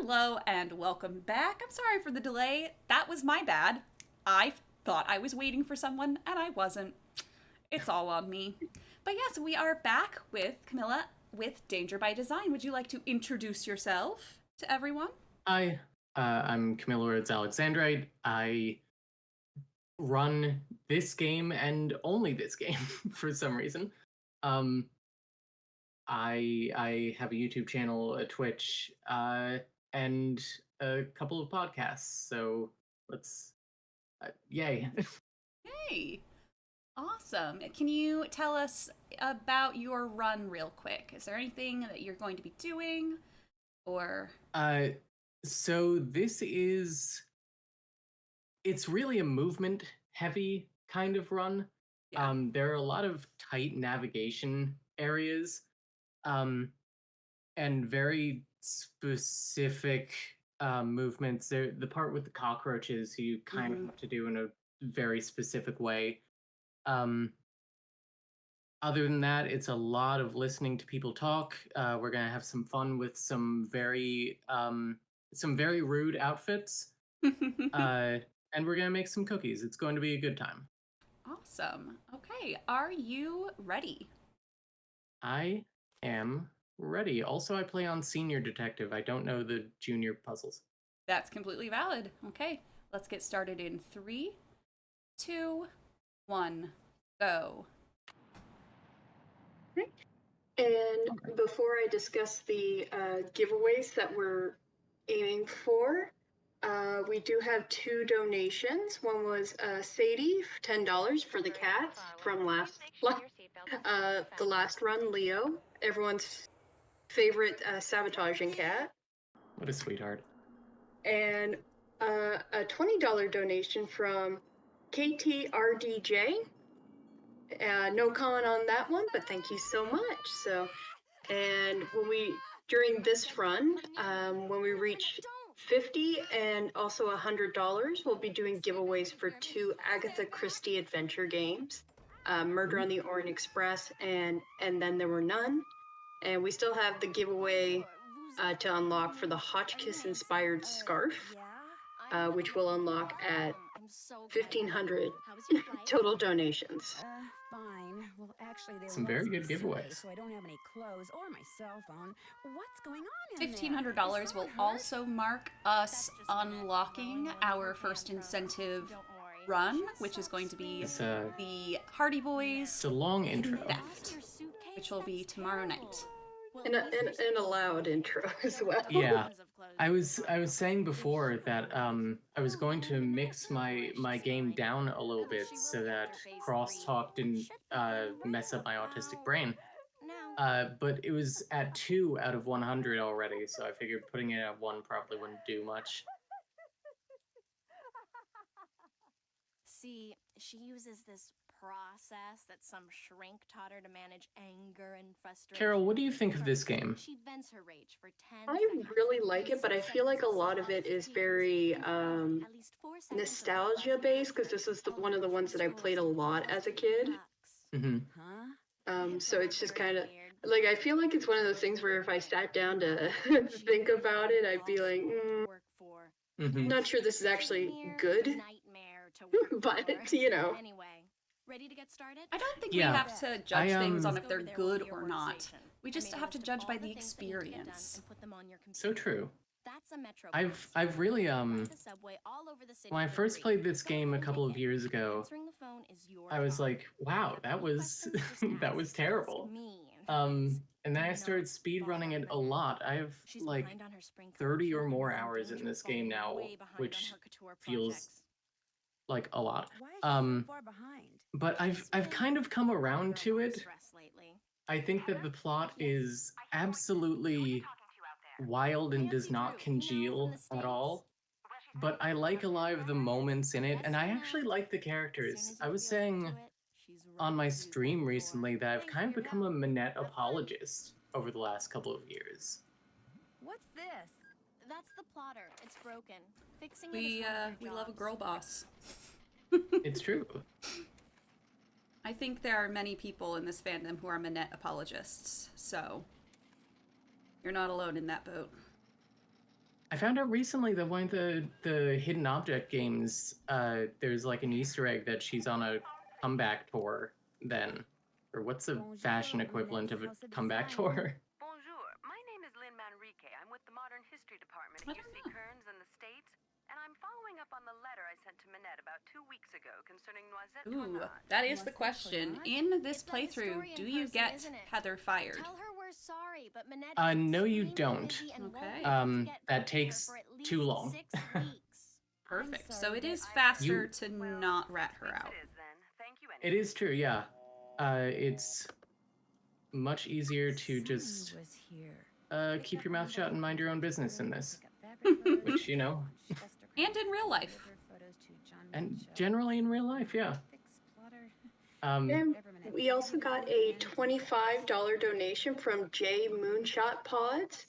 Hello and welcome back. I'm sorry for the delay. That was my bad. I thought I was waiting for someone and I wasn't. It's all on me. But yes, we are back with Camilla with Danger by Design. Would you like to introduce yourself to everyone? Hi, I'm Camilla. It's Alexandrite. I run this game and only this game for some reason. Um, I have a YouTube channel, a Twitch, and a couple of podcasts. So let's, yay! Hey, awesome. Can you tell us about your run real quick? Is there anything that you're going to be doing or uh, so this is it's really a movement heavy kind of run. yeah. There are a lot of tight navigation areas, um, and very specific movements. There, the part with the cockroaches, you kind of Mhm. have to do in a very specific way. Um, Other than that, it's a lot of listening to people talk. We're gonna have some fun with some very rude outfits, uh, and we're gonna make some cookies. It's going to be a good time. Awesome. Okay, are you ready? I am ready. Also, I play on Senior Detective. I don't know the junior puzzles. That's completely valid. Okay, let's get started in three, two, one, go. Okay. And before I discuss the giveaways that we're aiming for, we do have two donations. One was Sadie, $10 for the cats from the last run, Leo, everyone's favorite sabotaging cat. What a sweetheart. And a $20 donation from KTRDJ. No comment on that one, but thank you so much. And during this run, when we reach 50 and also $100, we'll be doing giveaways for two Agatha Christie adventure games, Murder on the Orient Express and Then There Were None. And we still have the giveaway to unlock for the Hotchkiss inspired scarf, which will unlock at 1,500 total donations. Fine. Well, actually, there Some was very good Sunday, giveaways. so I don't have any clothes or my cell phone. What's going on in there? $1,500 Is will someone hurt? also mark us unlocking our first incentive run, which is going to be It's the Hardy Boys a long Hidden intro. Theft, which will be tomorrow night. And a loud intro as well. Yeah. I was saying before that I was going to mix my game down a little bit so that crosstalk didn't mess up my autistic brain. But it was at 2 out of 100 already, so I figured putting it at 1 probably wouldn't do much. See, she uses this process that some shrink taught her to manage anger and frustration. Carol, what do you think of this game? She vents her rage for 10 I seconds. really like it, but I feel like a lot of it is very nostalgia based because this is one of the ones that I played a lot as a kid. Mm-hmm. Huh? So it's just kind of like I feel like it's one of those things where if I sat down to think about it, I'd be like, not sure this is actually good, but you know. Anyway, ready to get started? I don't think Yeah. we have to judge things on if they're Over there will be good your or not. workstation. We I just made a have to list of judge all by the the things that need to get done experience. and put them on your So computer. true. That's a metro I've really Ride the subway all over the city when I for first free. played this Cell game a phone couple of ticket. years ago, Answering the phone is your I was job. like, wow, If that any was questions, just that ask. was terrible. Ask me. And then I Not started speedrunning it a far lot. I have She's like behind on her spring 30 or collection more and is hours in danger this of game falling now, way behind on which her couture feels projects. like a lot. Why is she so far behind? But I've kind of come around to it. I think that the plot is absolutely wild and does not congeal at all. But I like a lot of the moments in it, and I actually like the characters. I was saying on my stream recently that I've kind of become a Manette apologist over the last couple of years. What's this? That's the plotter. It's broken. Fixing it We is one of her we love a jobs. girl boss. It's true. I think there are many people in this fandom who are Manette apologists, so you're not alone in that boat. I found out recently that one of the hidden object games, there's like an Easter egg that she's on a comeback tour then. Or what's the fashion equivalent of a comeback tour? Bonjour, my name is Lynn Manrique. I'm with the Modern History Department I at don't UC know. Kearns in the States, and I'm following up on the letter I sent to Minette about 2 weeks ago concerning Noisette Ooh, Tournade. that is the question. In this It's that playthrough, historian do you person, get isn't it? Heather fired? Tell her we're sorry, but Minette No, you extremely don't. busy and won't Okay. be able to get That back here takes for at least too long. 6 weeks. Perfect. So sorry, it but is I- faster You- to Well, not rat 6 her weeks out. It is then. Thank you It anyway. is true, yeah. It's much easier to just keep your mouth shut and mind your own business in this. Which, you know. And in real life. And generally in real life, yeah. And we also got a $25 donation from Jay Moonshot Pods.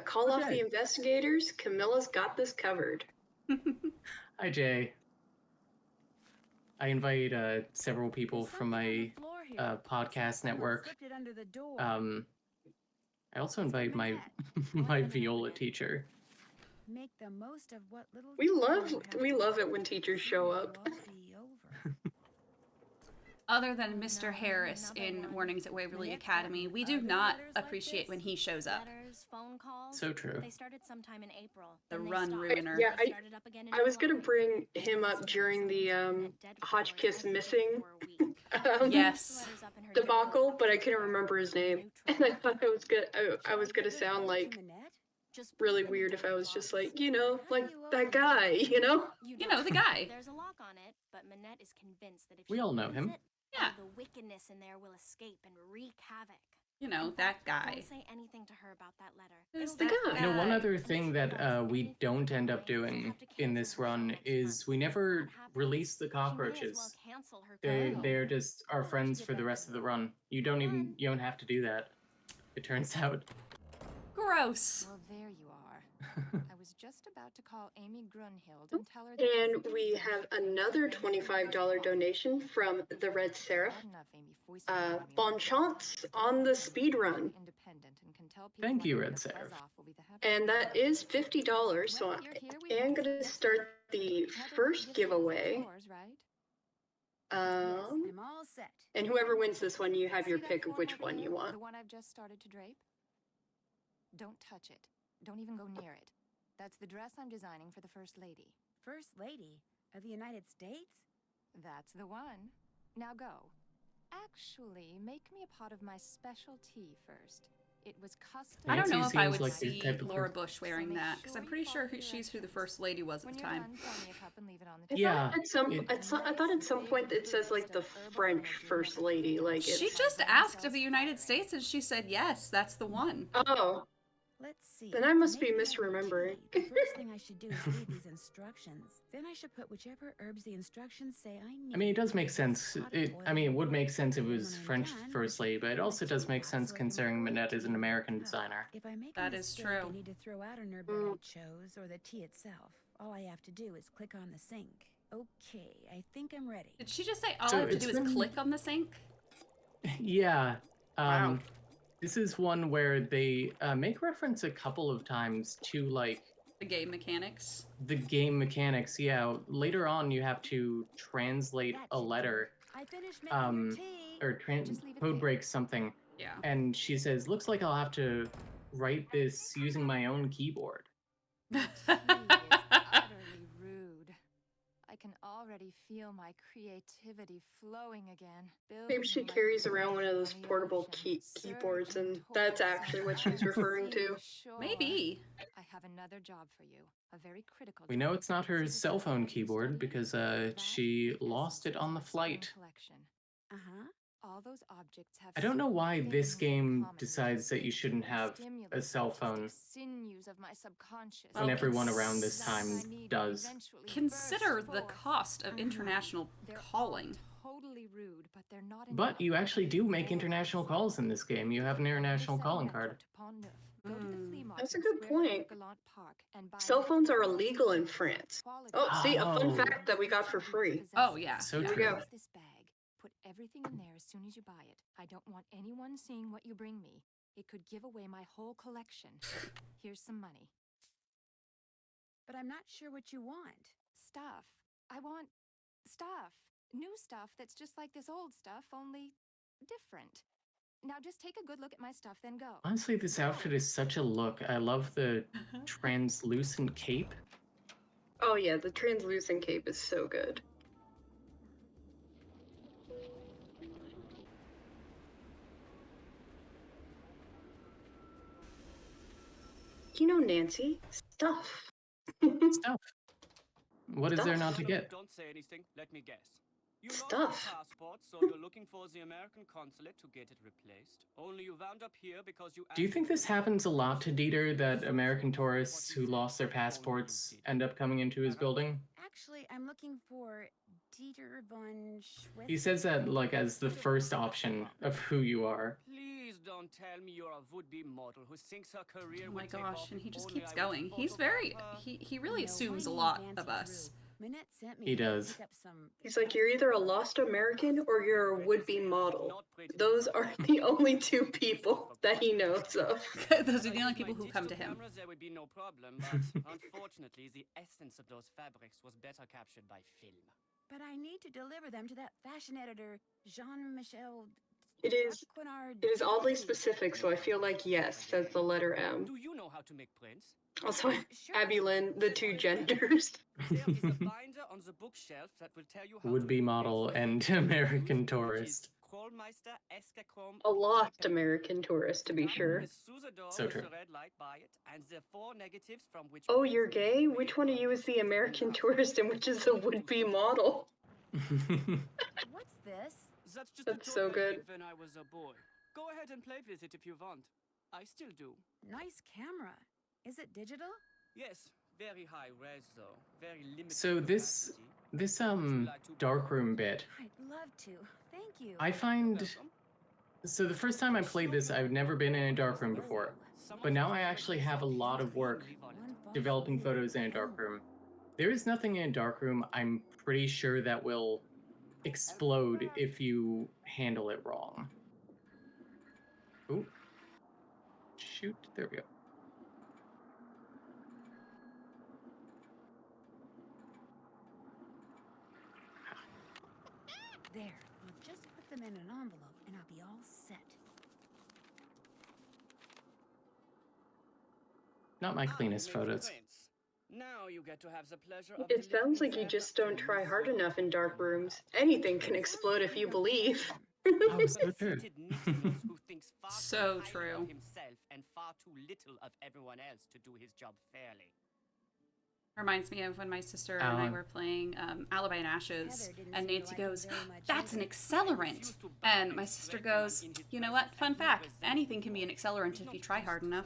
Call off Okay. the investigators. Camilla's got this covered. Hi, Jay. I invite several people from my podcast network. I also invite my my viola teacher. Make the most of what little We time love it when teachers show up. Other than Mr. Harris another in one. Warnings at Waverly Minette's Academy, gotten we do other not letters like appreciate this? when he shows up. Letters, phone calls. So true. They started sometime in April. The then they run stopped. ruiner. Yeah, They started up again in I was gonna July. bring him Once up during the someone's been dead for Hotchkiss hours every day missing for a week. Yes. Letters up in her debacle, but I diary. couldn't remember his name. And Neutral. I thought I was gonna sound like Just really put them in weird if I Dropbox. was just like, you know, How do like you that open guy, it? you know? You know, the don't. guy. There's a lock on it, but Minette is convinced that if We she all know opens him. it, Yeah. all the wickedness in there will escape and wreak havoc. You know, In that fact, guy. Don't say anything to her about that letter. Who's It'll that just guy? You know, one guy? other thing that we don't end up doing in this run is we never release the cockroaches. They're just our friends for the rest of the run. You don't have to do that. It turns out. Gross. Well, there you are. I was just about to call Amy Grunhild and tell her that And we have another $25 donation from the Red Seraph. Bon chance on the speedrun. Thank you, Red Seraph. And that is $50, so I am going to start the first giveaway. I'm all set. And whoever wins this one, you have your pick of which one you want. The one I've just started to drape? Don't touch it. Don't even go near it. That's the dress I'm designing for the First Lady. First Lady of the United States? That's the one. Now go. Actually, make me a pot of my special tea first. It was custom. I don't know Nancy if I seems would like the see type of Laura person- Bush wearing that, because I'm pretty sure she's who the first lady was at When the you're time. done, pour me a cup and leave it on the Yeah, I thought at some point it says like the French First Lady, like She it's. just asked of the United States and she said yes, that's the one. Oh, Let's see. Then I must To be make better misremembering. tea, the first thing I should do is read these instructions. Then I should put whichever herbs the instructions say I need. I mean, it does make sense. Hot It would make sense if it was When I'm French done, First Lady, but it also does make sense so I can considering pour the Minette is tea an in my American cup. designer. If I make a That is mistake, true. I need to throw out an herb that I chose or the tea itself. All I have to do is click on the sink. Okay, I think I'm ready. Did she just say all So I have to it's do is been- click on the sink? Yeah. Wow. This is one where they make reference a couple of times to like The game mechanics. the game mechanics. Yeah, later on you have to translate That a should do letter, I finished making your tea. or Just leave it code there. break something, Yeah. and she says, "Looks like I'll have to write this using my own keyboard." Tea is utterly rude. I can already feel my creativity flowing again. Maybe she building like carries around one of waves those on the portable ocean, keyboards, surging and that's towards actually what some she's referring to. unseen shore. Maybe. I have another job for you. A very critical We job. know it's not her See the cell paper phone you keyboard studied? because That she is the lost it essence on the of my flight. stone collection. Uh-huh. All those objects have I don't know certain why this things in game common which decides that you speak to shouldn't and have a stimulate cell the phone artistic sinews of my subconscious. when Well, everyone around this That I time need will does. eventually Consider burst the forth. cost of international They're calling. all totally rude, but they're not But enough. you actually do make More international calls in this game. You have an international calling card. to Pont Neuf. Go to the flea market That's a good square point. Galant Park and buy Cell phones are everything illegal in of France. quality. Oh, see, a fun Oh. fact that we got for free. Oh, yeah. So yeah. Here we go. Use this bag. Put everything in there as soon as you buy it. I don't want anyone seeing what you bring me. It could give away my whole collection. Here's some money. but I'm not sure what you want. Stuff. I want stuff. New stuff that's just like this old stuff, only different. Now just take a good look at my stuff, then go. Honestly, this outfit is such a look. I love the translucent cape. Oh yeah, the translucent cape is so good. You know, Nancy, stuff. Stuff. What is there not to get? Don't say anything. Let me guess. You Stuff. lost your passport, so you're looking for the American consulate to get it replaced. Only you wound up here because you... Do you think this happens a lot to Dieter, that American tourists who lost their passports end up coming into his building? Actually, I'm looking for Dieter von Schwitz. He says that like as the first option of who you are. Please don't tell me you're a would-be model who thinks her career Oh will my take gosh, off and he just only keeps I will going. He's very, photograph her. he really No, assumes a my lot name's of Nancy us. Drew. Minette sent me He to does. pick up some... He's like, you're either a lost American or you're a would-be model. Those are the only two people that he knows of. Those are the If I only used people my who come to digital him. cameras, there would be no problem, but unfortunately, the essence of those fabrics was better captured by film. But I need to deliver them to that fashion editor, Jean-Michel... It is oddly specific, so I feel like yes, says the letter M. Do you know how to make prints? Also, Sure. Abby Lynn, the two genders. There is a binder on the bookshelf that will tell you how Would-be to model make and prints. American Which is tourist. Krollmeister Eske Krom A lost paper. American tourist, to be Scan sure. is through the door So with true. the red light by it, and the 4 negatives from which... Oh, prints you're need to be gay? made Which one of are you is the mixed American together. tourist and which is the would-be model? What's this? That's just That's a so toy I good. made when I was a boy. Go ahead and play with it if you want. I still do. Nice camera. Is it digital? Yes, very high res though. Very limited So this capacity. darkroom bit, I'd love to. Thank you. I find. So the first time I played this, I've never been in a darkroom before, but now I actually have a lot of work developing photos in a darkroom. There is nothing in a darkroom I'm pretty sure that will explode if you handle it wrong. Ooh. Shoot, there we go. There. I'll just put them in an envelope and I'll be all set. Not my cleanest photos. Now you get to have the pleasure of It sounds like delivering you them just don't to try hard Monsieur enough in dark Camilla. rooms. Anything can explode if you believe. Oh, so true. Conceited Nicholas who thinks far So too highly true. of himself and far too little of everyone else to do his job fairly. Reminds me of when my sister and I were playing Alibi and Ashes, Heather didn't and seem to Nancy like him goes, very much "That's an either." accelerant." And my sister goes, "You know what? Fun fact, anything can be an accelerant if you try hard enough."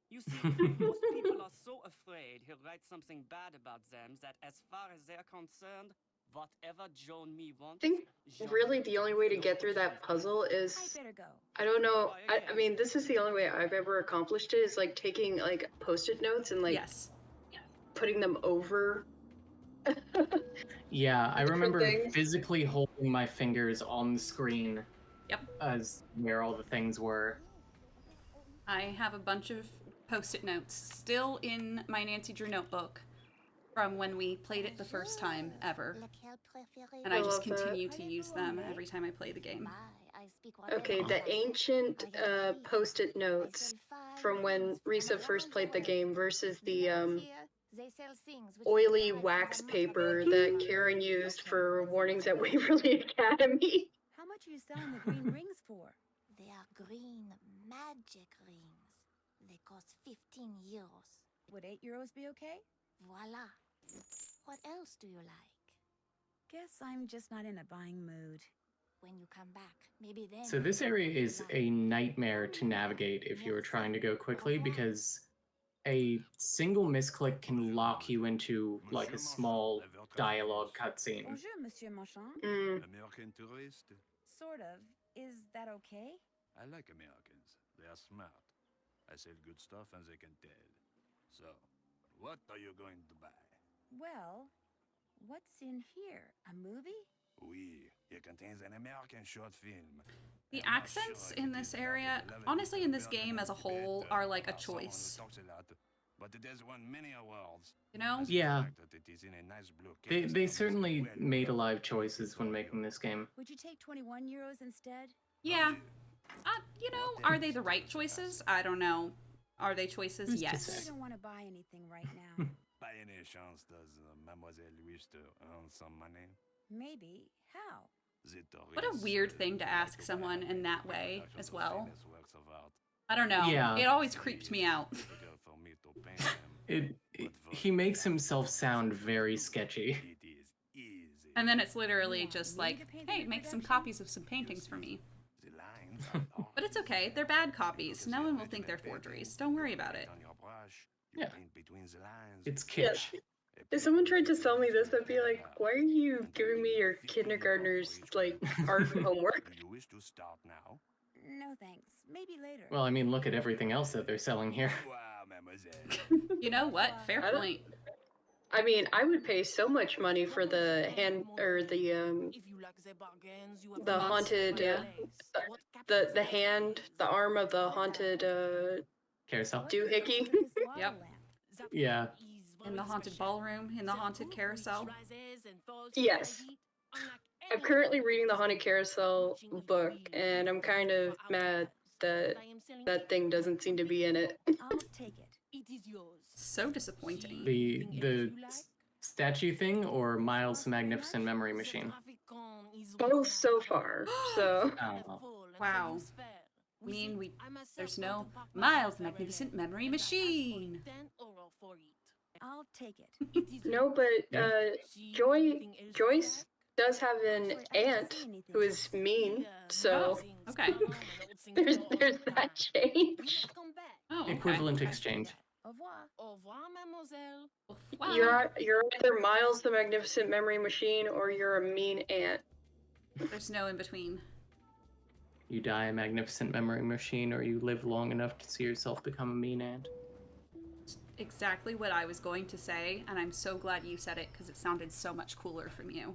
You see, most people are so afraid he'll write something bad about them that as far as they're concerned, whatever Joan me wants... I think really the only way to get through that puzzle I is, better go. I don't know, I mean, this is the only way I've ever accomplished it, is like taking like Post-it notes and like Yes. putting them over. Yeah, I remember things. physically holding my fingers on the screen Yep. as where all the things were. I have a bunch of Post-it notes still in my Nancy Drew notebook from when we played it the first time ever. And I I just love that. continue to use them every time I play the game. Okay, the ancient Post-it notes from when Risa first played the game versus the oily wax paper that Karen used for warnings at Waverly Academy. How much are you selling the green rings for? They are green magic rings. They cost 15 euros. Would €8 be okay? Voila. What else do you like? Guess I'm just not in a buying mood. When you come back, maybe then. So this area is a nightmare to navigate if you were trying to go quickly, because a single misclick can lock you into like a small dialogue cutscene. Bonjour, Monsieur Marchand. American tourist? Sort of. Is that okay? I like Americans. They are smart. I sell good stuff and they can tell. So, what are you going to buy? Well, what's in here? A movie? Oui, it contains an American short film. The I'm not accents sure in it this is about area, the 11 honestly in this Burning game as a Tibet, whole, are like a someone who choice. talks a lot. but it has won many awards. You know? As a Yeah. fact that it is in a nice blue case They that is certainly well made a known lot of to choices when the making this game. Would you take 21 euros instead? Yeah. You know, are they the right choices? I don't know. Are they choices? Who's to Yes. say? I don't want to buy anything right now. By any chance, does Mademoiselle wish to earn some money? Maybe. How? What a weird thing to ask someone in that way as well. Works of art. I don't know. Yeah. It always creeped me out. Difficult for me to paint them, He makes himself sound very sketchy. it is easy. And then it's literally Yeah, just me like, to paint hey, the make some reproduction? copies of some paintings for me. The lines are But it's okay. They're bad copies. No one will think they're forgeries. Don't worry about it. on your brush, you Yeah. paint between the lines. It's Yeah. kitsch. If someone tried to sell me this, I'd be like, why are you giving me your kindergartner's, like, art homework? Do you wish to start now? No thanks. Maybe later. Well, I mean, look at everything else that they're selling here. Wow, mademoiselle. You know what? Fair I don't- point. I mean, I would pay so much money for the hand, or the haunted, the hand, the arm of the haunted, Carousel. doohickey. Yep. Yeah. In the haunted ballroom, in the haunted carousel. Yes. I'm currently reading the Haunted Carousel book, and I'm kind of mad that that thing doesn't seem to be in it. I'll take it. It is yours. So disappointing. The statue thing or Miles' Magnificent Memory Machine? Both so far, so. Oh. Wow. I mean, there's no Miles' Magnificent Memory Machine. I'll take it. No, but Joyce does have an aunt who is mean, so Oh, okay. there's that change. Oh, okay. Equivalent exchange. Au revoir. Au revoir, mademoiselle. Wow. You're either Miles the Magnificent Memory Machine or you're a mean aunt. There's no in between. You die a magnificent memory machine, or you live long enough to see yourself become a mean ant. Exactly what I was going to say, and I'm so glad you said it because it sounded so much cooler from you.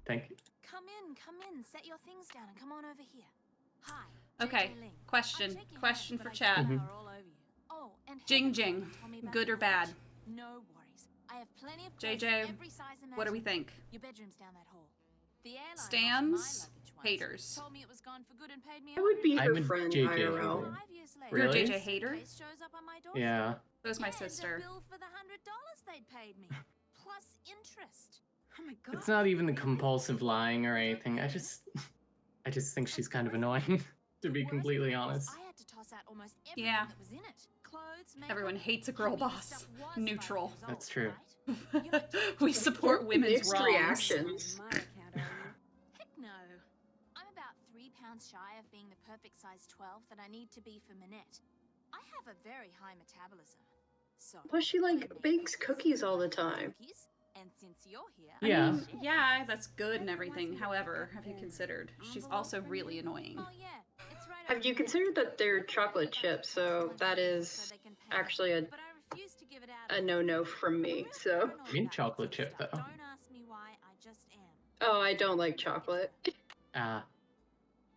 Thank you. Come in, set your things down and come on over here. Hi. Okay, JJ Ling. question. I'm shaking your Question hand, for but I chat. can Mhm. power all over you. Oh, and Jing Heather Jing, told me about good your or bad? fridge. No worries. I have plenty of clothes JJ, in every size and What do we measurement. think? Your bedroom's down that hall. The airline Stans, lost my luggage once. haters. Told me it was gone for good and paid me I would be I'm her a friend, JJ IRL. hater. 5 years later, You're a Really? JJ hater? suitcase shows up on my doorstep. Yeah. That was my And a sister. bill for the $100 they'd paid me, plus interest. Oh my god. It's not even the compulsive lying or anything. I just think she's kind of annoying, to be The worst completely part was honest. I had to toss out almost everything Yeah. that was in it. Clothes, makeup. Everyone hates a girl I mean, this boss. stuff was 5 Neutral. years That's old, true. right? We support women's Mixed wrongs. reactions. On my account, are you? Heck no. I'm about 3 pounds shy of being the perfect size 12 that I need to be for Minette. I have a very high metabolism. So Plus, she, I like, make bakes cookies all the time. cookies, and since you're here, Yeah. share. Yeah, that's good and everything. However, have you considered? She's also really annoying. Oh yeah, it's right Have over you here. considered that they're chocolate chips, so that is So they can pay. actually a But I refuse to give it out. a no-no from me, so. I mean chocolate chip, though. Don't ask me why, I just am. Oh, I don't like chocolate. Ah.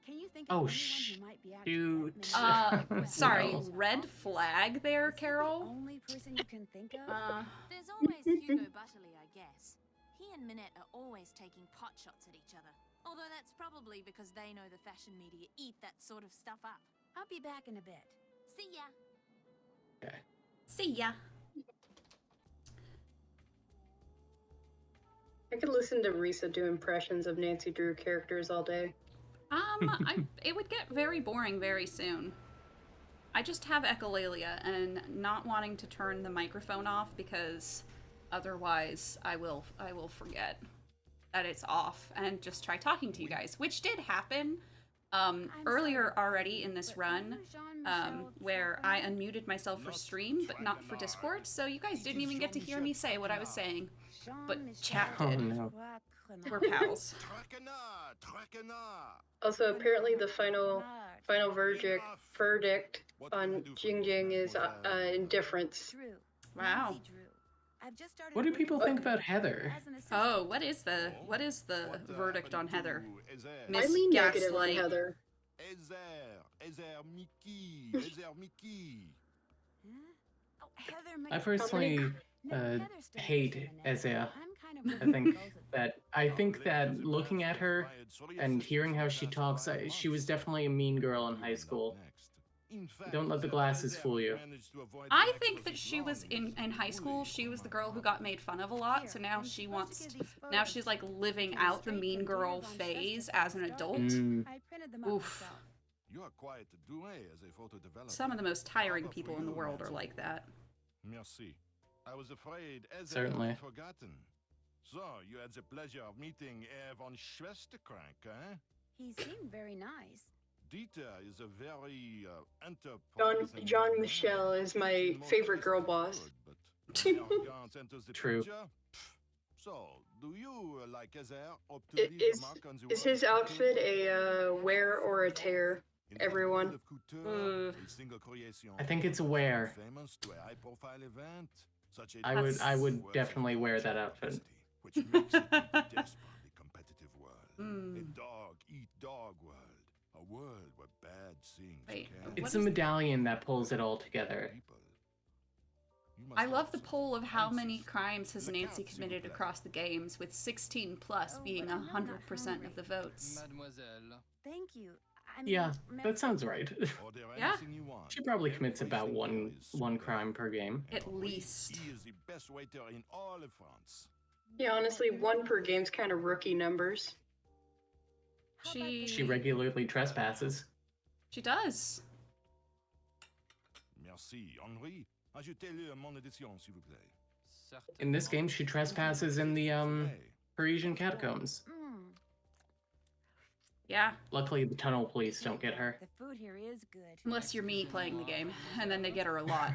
Can you think Oh, of anyone shh. who might be out Shoot. to get me? Sorry, No. red flag there, Is he the Carol. only person you can think of? There's always Hugo Butterly, I guess. He and Minette are always taking pot shots at each other. Although that's probably because they know the fashion media eat that sort of stuff up. I'll be back in a bit. See ya. Okay. See ya. I could listen to Risa do impressions of Nancy Drew characters all day. It would get very boring very soon. I just have echolalia and not wanting to turn the microphone off because otherwise I will forget that it's off and just try talking to you guys, which did happen earlier already in this run, where I unmuted myself for stream but not for Discord, so you guys didn't even get to hear me say what I was saying. But chat Oh did. no. We're pals. Also, apparently the final verdict on Jing Jing is indifference. Drew. Wow. Nancy Drew. I've just started What do working people think about Heather? as an assistant. Oh, what is the verdict on Heather? I Miss lean negative on Gaslight. Heather. Oh, Heather, I personally hate Ezea. I think that looking at her and hearing how she talks, she was definitely a mean girl in high school. Don't let the glasses fool you. I think that she was in high school. She was the girl who got made fun of a lot. So now she wants. Now she's like living out the mean girl phase as an adult. Oof. You are quite doué as a photo developer. Some of the most tiring people in the world are like that. Merci. I was afraid Certainly. had forgotten. So, you had the pleasure of meeting Herr von Schwesterkrank, eh? He seemed very nice. Dieter is a very enterprising John Michelle is my favorite girl boss. True. So, do you, like Ezer, opt to leave a mark on the Is his world outfit a wear or a tear, everyone? I think it's a wear. Famous to a high-profile event, such a I would definitely wear that outfit. which makes it a desperately competitive world. A dog-eat-dog world. A world where bad things Wait, can It's the medallion that pulls it all together. I love the poll of how many crimes has Nancy committed across the games, with 16 plus being 100% of the votes. Mademoiselle. Thank you. Yeah, that sounds right. Order Yeah. anything you want. She probably commits about one Everything crime per game. At Henri, least. He is the best waiter in all of France. Yeah, honestly, 1 per game's kind of rookie numbers. She regularly trespasses. She does. Merci, Henri. Ajoutez-le à mon édition, s'il vous plaît. In this game, she trespasses in the Parisian catacombs. Yeah. Luckily, the tunnel police don't get her. The food here is good. Unless you're me playing the game, and then they get her a lot.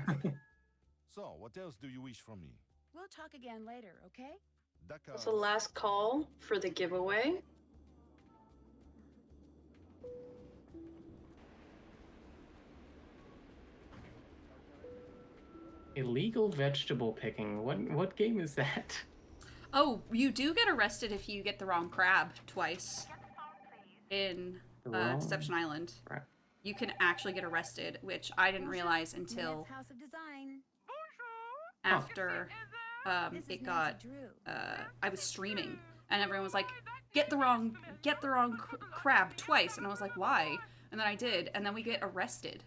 So, what else do you wish from me? We'll talk again later, okay? D'accord. That's the last call for the giveaway. Illegal vegetable picking. What game is that? Oh, you do get arrested if you get the wrong crab twice in Deception Island. Right. You can actually get arrested, which I didn't realize until House of Design. after This is it got. Nancy Drew. I was streaming, and everyone was like, "Get the wrong crab twice," and I was like, "Why?" And then I did, and then we get arrested.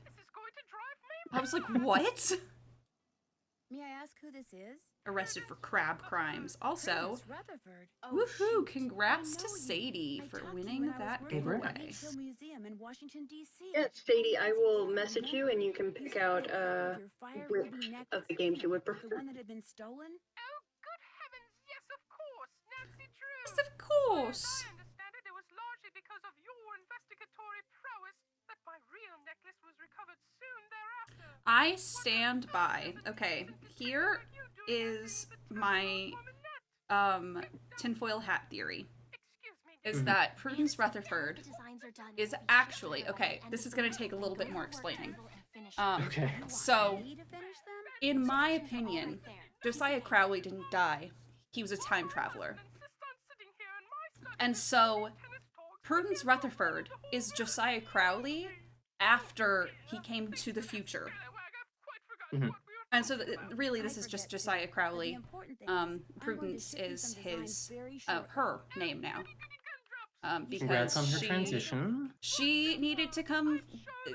I was like, "What?" May I ask who this is? Arrested for crab crimes. Also, Prince Rutherford. woohoo! Congrats to Sadie for winning that giveaway. Hill Museum in Washington D.C. Yeah, Sadie, I will message you and you can pick out Your fire which ruby of the necklace, games you would the prefer. one that had been stolen. Oh, good heavens, yes, of course, Nancy Drew. Yes, of course. As I understand it, it was largely because of your investigatory prowess that my real necklace was recovered soon thereafter. I stand by. Okay, here is my tinfoil hat theory. Is that Prudence Rutherford is actually okay. This is going to take a little bit more explaining. Okay. So, in my opinion, Josiah Crowley didn't die. He was a time traveler. And so, Prudence Rutherford is Josiah Crowley after he came to the future. Mhm. And so, really, this is just Josiah Crowley. Prudence is his, her name now. Congrats on her because transition. she needed to come,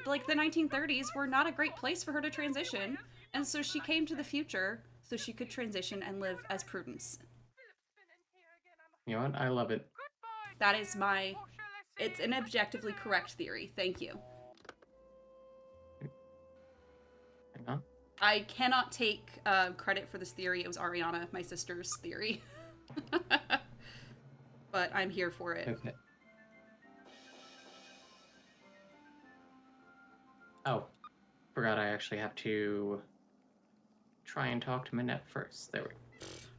like, the 1930s were not a great place for her to transition, and so she came to the future so she could transition and live as Prudence. You know what? I love it. That is my, it's an objectively correct theory. Thank you. Hang on. I cannot take credit for this theory. It was Ariana, my sister's theory. But I'm here for it. Okay. Oh, forgot I actually have to try and talk to Minette first. There we go.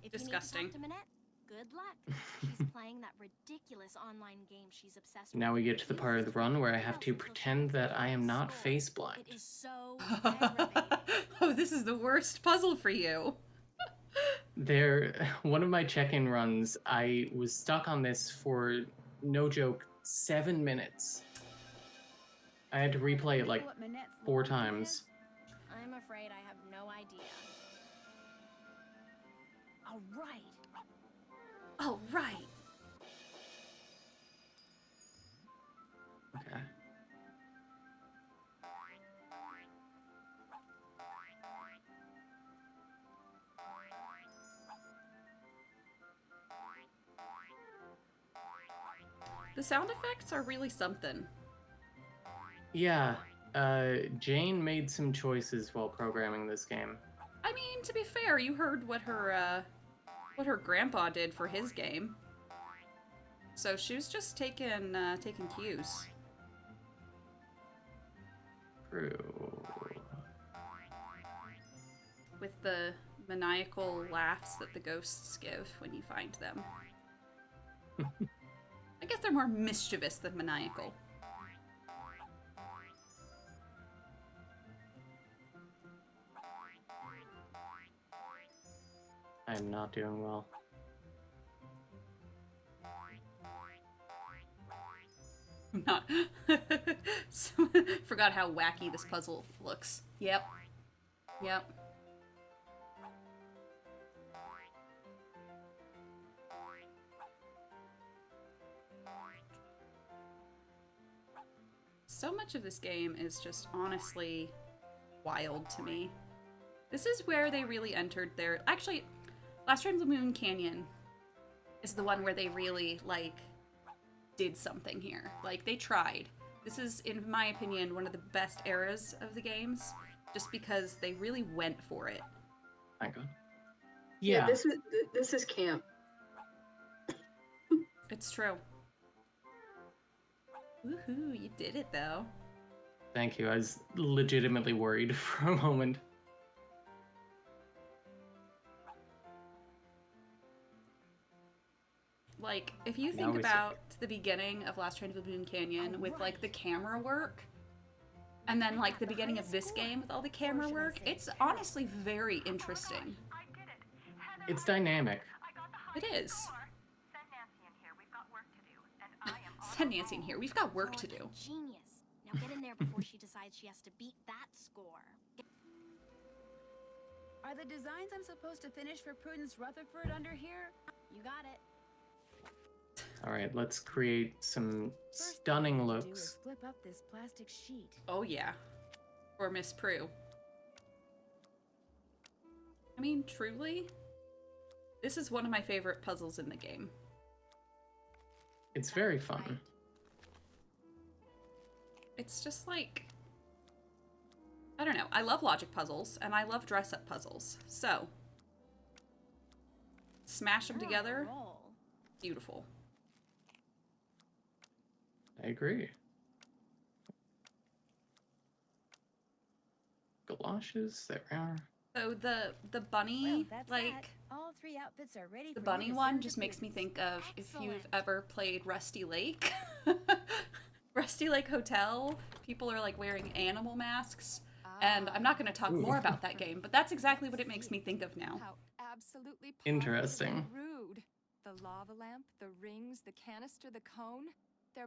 If Disgusting. You need to talk to Minette, good luck. She's playing that ridiculous online game she's obsessed with. Now we get to the part of the run where I have to pretend that I am not face blind. It is so aggravating. Oh, this is the worst puzzle for you. One of my check-in runs, I was stuck on this for, no joke, 7 minutes. I had to replay it like 4 times. I'm afraid I have no idea. All right. All right. Okay. The sound effects are really something. Yeah, Jane made some choices while programming this game. I mean, to be fair, you heard what her grandpa did for his game. So she was just taking cues. True. With the maniacal laughs that the ghosts give when you find them. I guess they're more mischievous than maniacal. I'm not doing well. Not. Forgot how wacky this puzzle looks. Yep. Yep. So much of this game is just honestly wild to me. This is where they really entered their... Actually, Last Train to the Moon Canyon is the one where they really, like, did something here. Like, they tried. This is, in my opinion, one of the best eras of the games, just because they really went for it. Thank God. Yeah, this is camp. It's true. Woohoo, you did it, though. Thank you. I was legitimately worried for a moment. Like, if you think about the beginning of Last Train to the Moon Canyon with, like, the camera work, and then, like, the beginning of this game with all the camera work, it's honestly very interesting. It's dynamic. It is. Send Nancy in here. We've got work to do. Genius. Now get in there before she decides she has to beat that score. Are the designs I'm supposed to finish for Prudence Rutherford under here? You got it. All right, let's create some stunning looks. Flip up this plastic sheet. Oh yeah, for Miss Prue. I mean, truly, this is one of my favorite puzzles in the game. It's very fun. It's just like, I don't know. I love logic puzzles and I love dress-up puzzles. So, smash them together. Beautiful. I agree. Galoshes, there we are. So the bunny, like, all three outfits are ready. The bunny one just makes me think of if you've ever played Rusty Lake. Rusty Lake Hotel, people are like wearing animal masks. And I'm not going to talk more about that game, but that's exactly what it makes me think of now. How absolutely interesting. Rude. The lava lamp, the rings, the canister, the cone.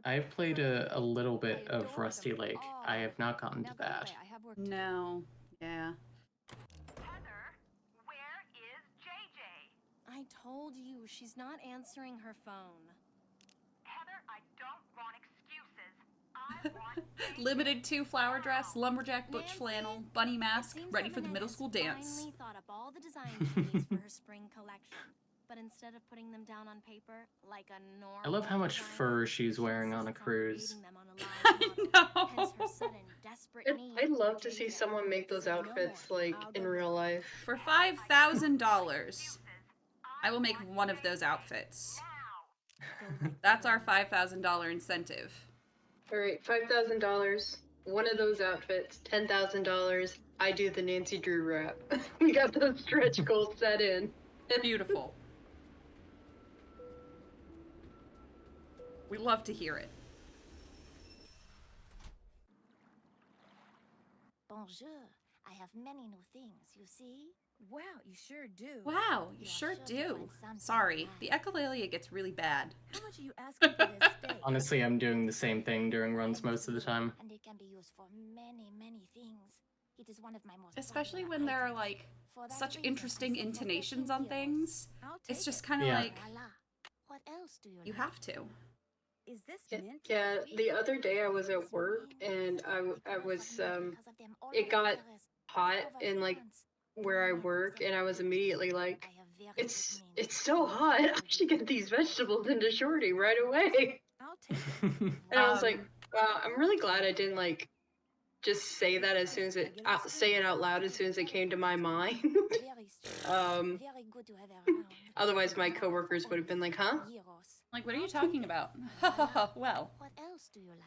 I've played a little bit of Rusty Lake. I have not gotten to that. No. Yeah. Heather, where is JJ? I told you, she's not answering her phone. Heather, I don't want excuses. I want Limited 2 flower dress, lumberjack butch flannel, bunny mask, ready for the middle school dance. Finally thought up all the designs she needs for her spring collection. But instead of putting them down on paper like a normal I love how much fur she's wearing on a cruise. I know. I'd love to see someone make those outfits like in real life. For $5,000, I will make one of those outfits. That's our $5,000 incentive. All right, $5,000. One of those outfits, $10,000. I do the Nancy Drew rap. We got those stretch goals set in. Beautiful. We love to hear it. Bonjour. I have many new things, you see? Wow, you sure do. Wow, you sure do. Sorry, the echolalia gets really bad. How much are you asking for this steak? Honestly, I'm doing the same thing during runs most of the time. And it can be used for many, many things. It is one of my most Especially popular when there are items. like For that such reason, interesting since they're intonations fetching on heroes, things. I'll It's take just it. kind of Yeah. like Voila. What else do you you like? have to. Is this Yeah, mint? yeah, the other day I was at work and I was it got hot in like where I work and I was immediately like, it's so hot. I should get these vegetables into Shorty right away. I'll take it. And I was like, I'm really glad I didn't like just say that as soon as say it out loud as soon as it came to my mind. Very good to have around. Otherwise my coworkers would have been like, huh? Like, what are you talking about? Well, What else do you like?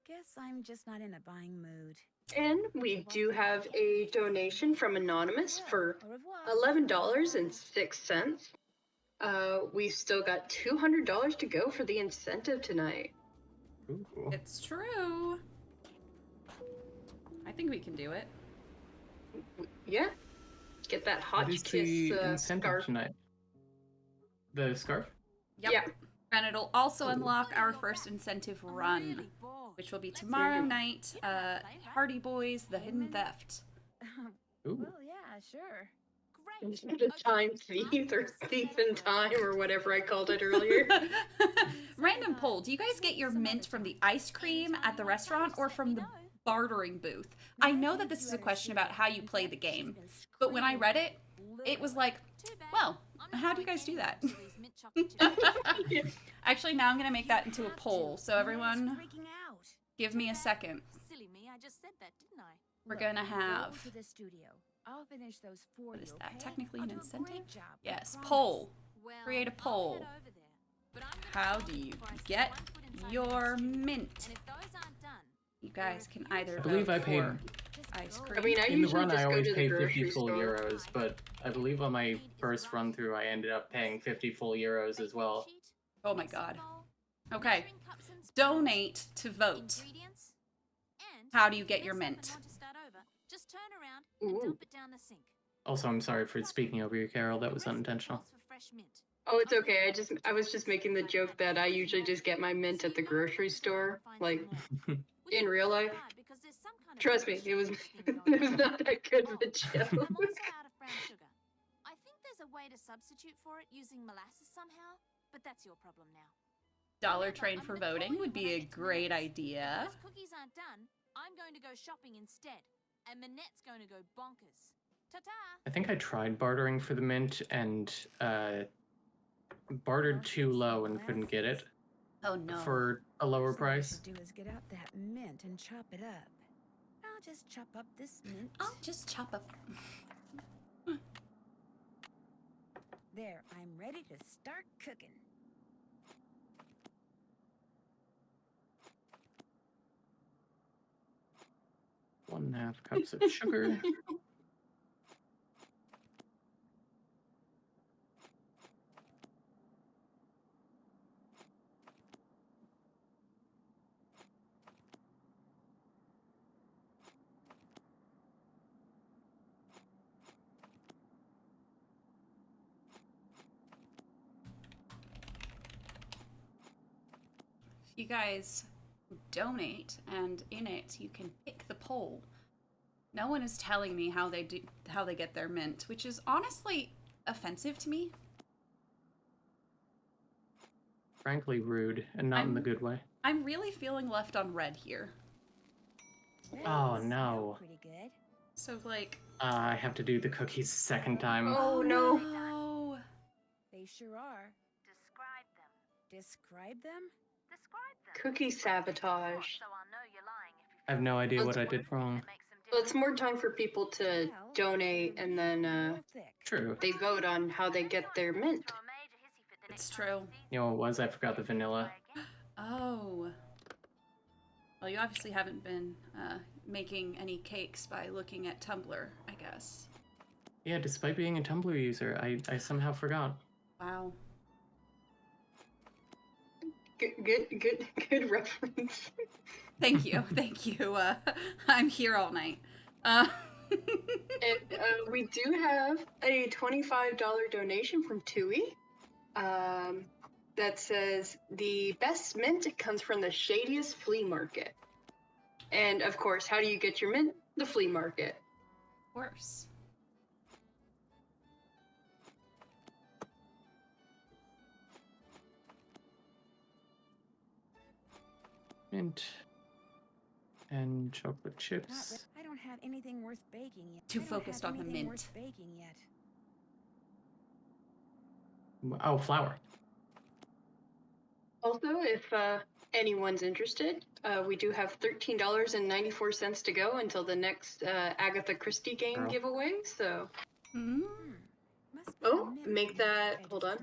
Guess I'm just not in a buying mood. And we do have a donation from Anonymous for Au revoir. $11.06. We've still got $200 to go for the incentive tonight. Ooh. it's true. I think we can do it. Yeah. Get that hot What is kiss the incentive scarf. tonight? The scarf? Yep. Yeah. And it'll also unlock our first incentive run, which will be tomorrow night. Hardy Boys, The Hidden Theft. Ooh. Well, yeah, sure. The time thief or thief in time or whatever I called it earlier. Random poll. Do you guys get your mint from the ice cream at the restaurant or from the bartering booth? I know that this is a question about how you play the game, but when I read it, it was like, well, how do you guys do that? Actually, now I'm going to make that into a poll. So everyone, give me a second. Silly me, I just said that, didn't I? We're going to have... To the studio. I'll finish those for What you, is that? okay? Technically I'll an do a incentive? great job, I Yes, promise. poll. Well, Create a I'll poll. head over there, but I'm gonna How stop do you before I step get one foot inside your the studio. mint? And if those aren't done, You guys can either I believe vote I paid... for ice cream. I mean, I In the usually run, I just go always to the pay 50 grocery full store. euros, but I believe on my first run through, I ended up paying 50 full euros as well. Oh my god. Okay. Donate to vote. How do you get your mint? Just turn around and dump it down the sink. Also, I'm sorry for speaking over you, Carol. That was unintentional. Oh, it's okay. I was just making the joke that I usually just get my mint at the grocery store, like in real life. Trust me, it was not that good of a joke. I'm also out of brown sugar. I think there's a way to substitute for it using molasses somehow, but that's your problem now. Dollar Train for voting would be a great idea. If those cookies aren't done, I'm going to go shopping instead, and Manette's going to go bonkers. Ta-ta! I think I tried bartering for the mint and bartered too low and couldn't get it Oh no. for a lower First thing I price. should do is get out that mint and chop it up. I'll just chop up this mint. I'll just chop up. There, I'm ready to start cooking. One and a half cups of sugar. You guys donate, and in it you can pick the poll. No one is telling me how they get their mint, which is honestly offensive to me. Frankly rude, and not in the good way. I'm really feeling left on red here. Oh no. Pretty good. So like, I have to do the cookies a second time. Oh no. no. They sure are. Describe them. Describe them? Describe them. Cookie sabotage. So I'll know you're lying if you I have no idea what I did wrong. Well, it's more time for people to donate and then Real thick. True. they vote on how they get their mint. It's true. You know what it was? I forgot the vanilla. Oh. Well, you obviously haven't been making any cakes by looking at Tumblr, I guess. Yeah, despite being a Tumblr user, I somehow forgot. Wow. Good reference. Thank you. Thank you. I'm here all night. And we do have a $25 donation from Tui. That says the best mint comes from the shadiest flea market. And of course, how do you get your mint? The flea market. Of course. Mint and chocolate chips. I don't have anything worth baking yet. Too focused on the mint. Worth baking yet. Oh, flour. Also, if anyone's interested, we do have $13.94 to go until the next Agatha Christie game giveaway. So, make that. Hold on.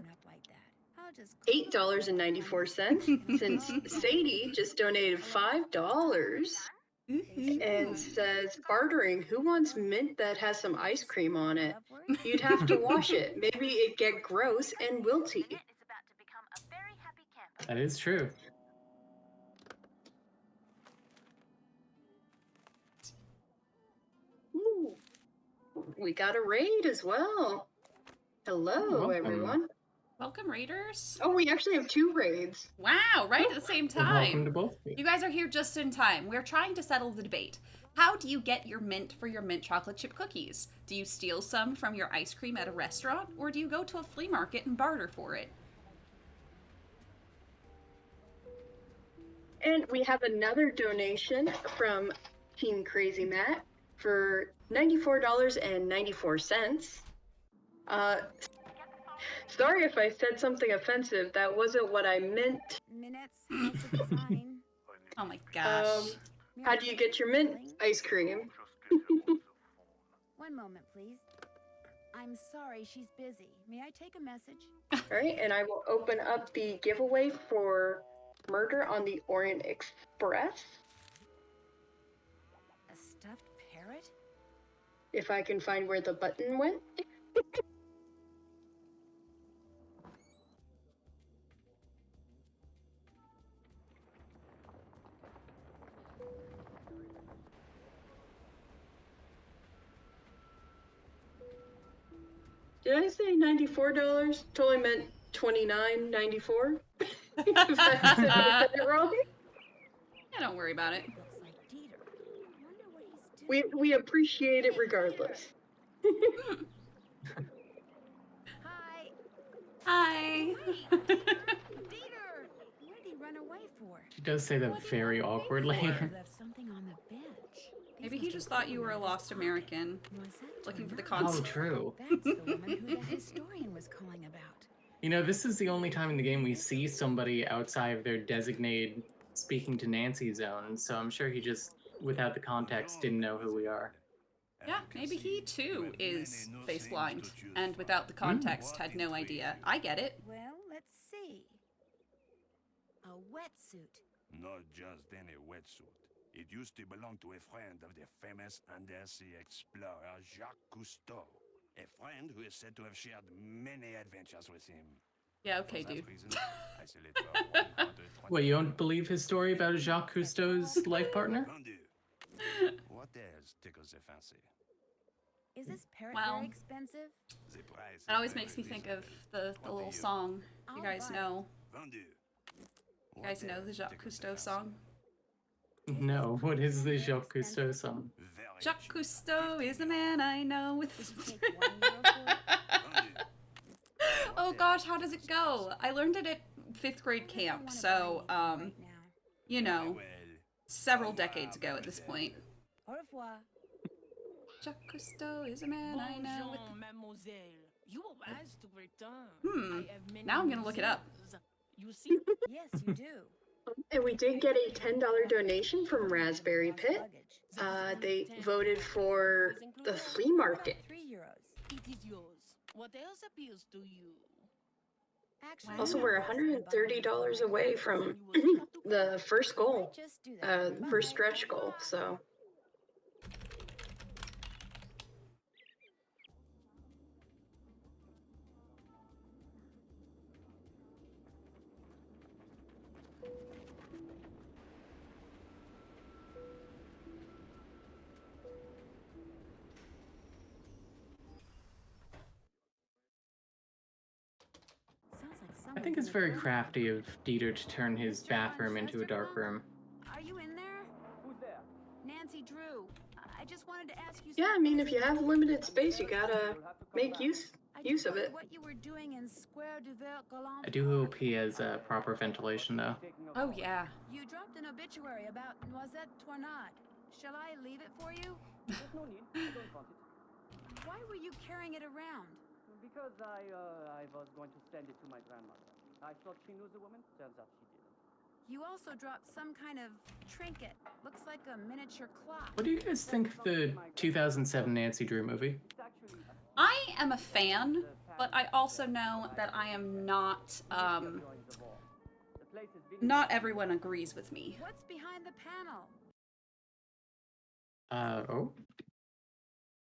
$8.94 since Sadie just donated $5 and says bartering. Who wants mint that has some ice cream on it? You'd have to wash it. Maybe it get gross and wilty. That is true. Ooh, we got a raid as well. Hello, everyone. Welcome, raiders. Oh, we actually have 2 raids. Wow, right at the same time. Welcome to both. You guys are here just in time. We're trying to settle the debate. How do you get your mint for your mint chocolate chip cookies? Do you steal some from your ice cream at a restaurant, or do you go to a flea market and barter for it? And we have another donation from Team Crazy Matt for $94.94. Sorry if I said something offensive. That wasn't what I meant. Oh my gosh. How do you get your mint ice cream? One moment, please. I'm sorry, she's busy. May I take a message? All right, and I will open up the giveaway for Murder on the Orient Express. A stuffed parrot? If I can find where the button went. Did I say $94? Totally meant $29.94. If I said it wrong. Yeah, don't worry about it. We appreciate it regardless. Hi. Where'd he run away for? She does say that very awkwardly. Left something on the bench. Maybe he just thought you were a lost American, looking for the console. Oh, true. That's the woman who the historian was calling about. You know, this is the only time in the game we see somebody outside of their designated speaking to Nancy zone, so I'm sure he just, without the context, didn't know who we are. Yeah, maybe he too is face blind, and without the context had no idea. I get it. Well, let's see. A wetsuit. Not just any wetsuit. It used to belong to a friend of the famous undersea explorer Jacques Cousteau. A friend who is said to have shared many adventures with him. Yeah, okay, dude. What, you don't believe his story about Jacques Cousteau's life partner? What else tickles your fancy? Is this parrot Well, very expensive? It always makes me think of the little song you guys know. You guys know the Jacques Cousteau song? No, what is the Jacques Cousteau song? Jacques Cousteau is a man I know with... Oh gosh, how does it go? I learned it at 5th grade camp, so, you know, several decades ago at this point. Au revoir. Jacques Cousteau is a man I know with... Bonjour, mademoiselle. You were asked to return. I have many Now I'm gonna look it up. You see? Yes, you do. And we did get a $10 donation from Raspberry Pit. They voted for the flea market. €3. It is yours. What else appeals to you? Actually, Also, we're $130 away from the first goal, just do that. first stretch goal, so. I think it's very crafty of Dieter to turn his bathroom into a dark room. Are you in there? Who's there? Nancy Drew. I just just wanted to ask you. Yeah, I mean, if you have limited space, you gotta make use of it. What you were doing in Square du Galant. I do hope he has proper ventilation, though. Oh, yeah. You dropped an obituary about Noisette Tornade. Shall I leave it for you? There's no need. I don't want it. Why were you carrying it around? Because I was going to send it to my grandmother. I thought she knew the woman. Turns out she didn't. You also dropped some kind of trinket. Looks like a miniature clock. What do you guys think of the 2007 Nancy Drew movie? I am a fan, but I also know that I am not, not everyone agrees with me. What's behind the panel? Oh?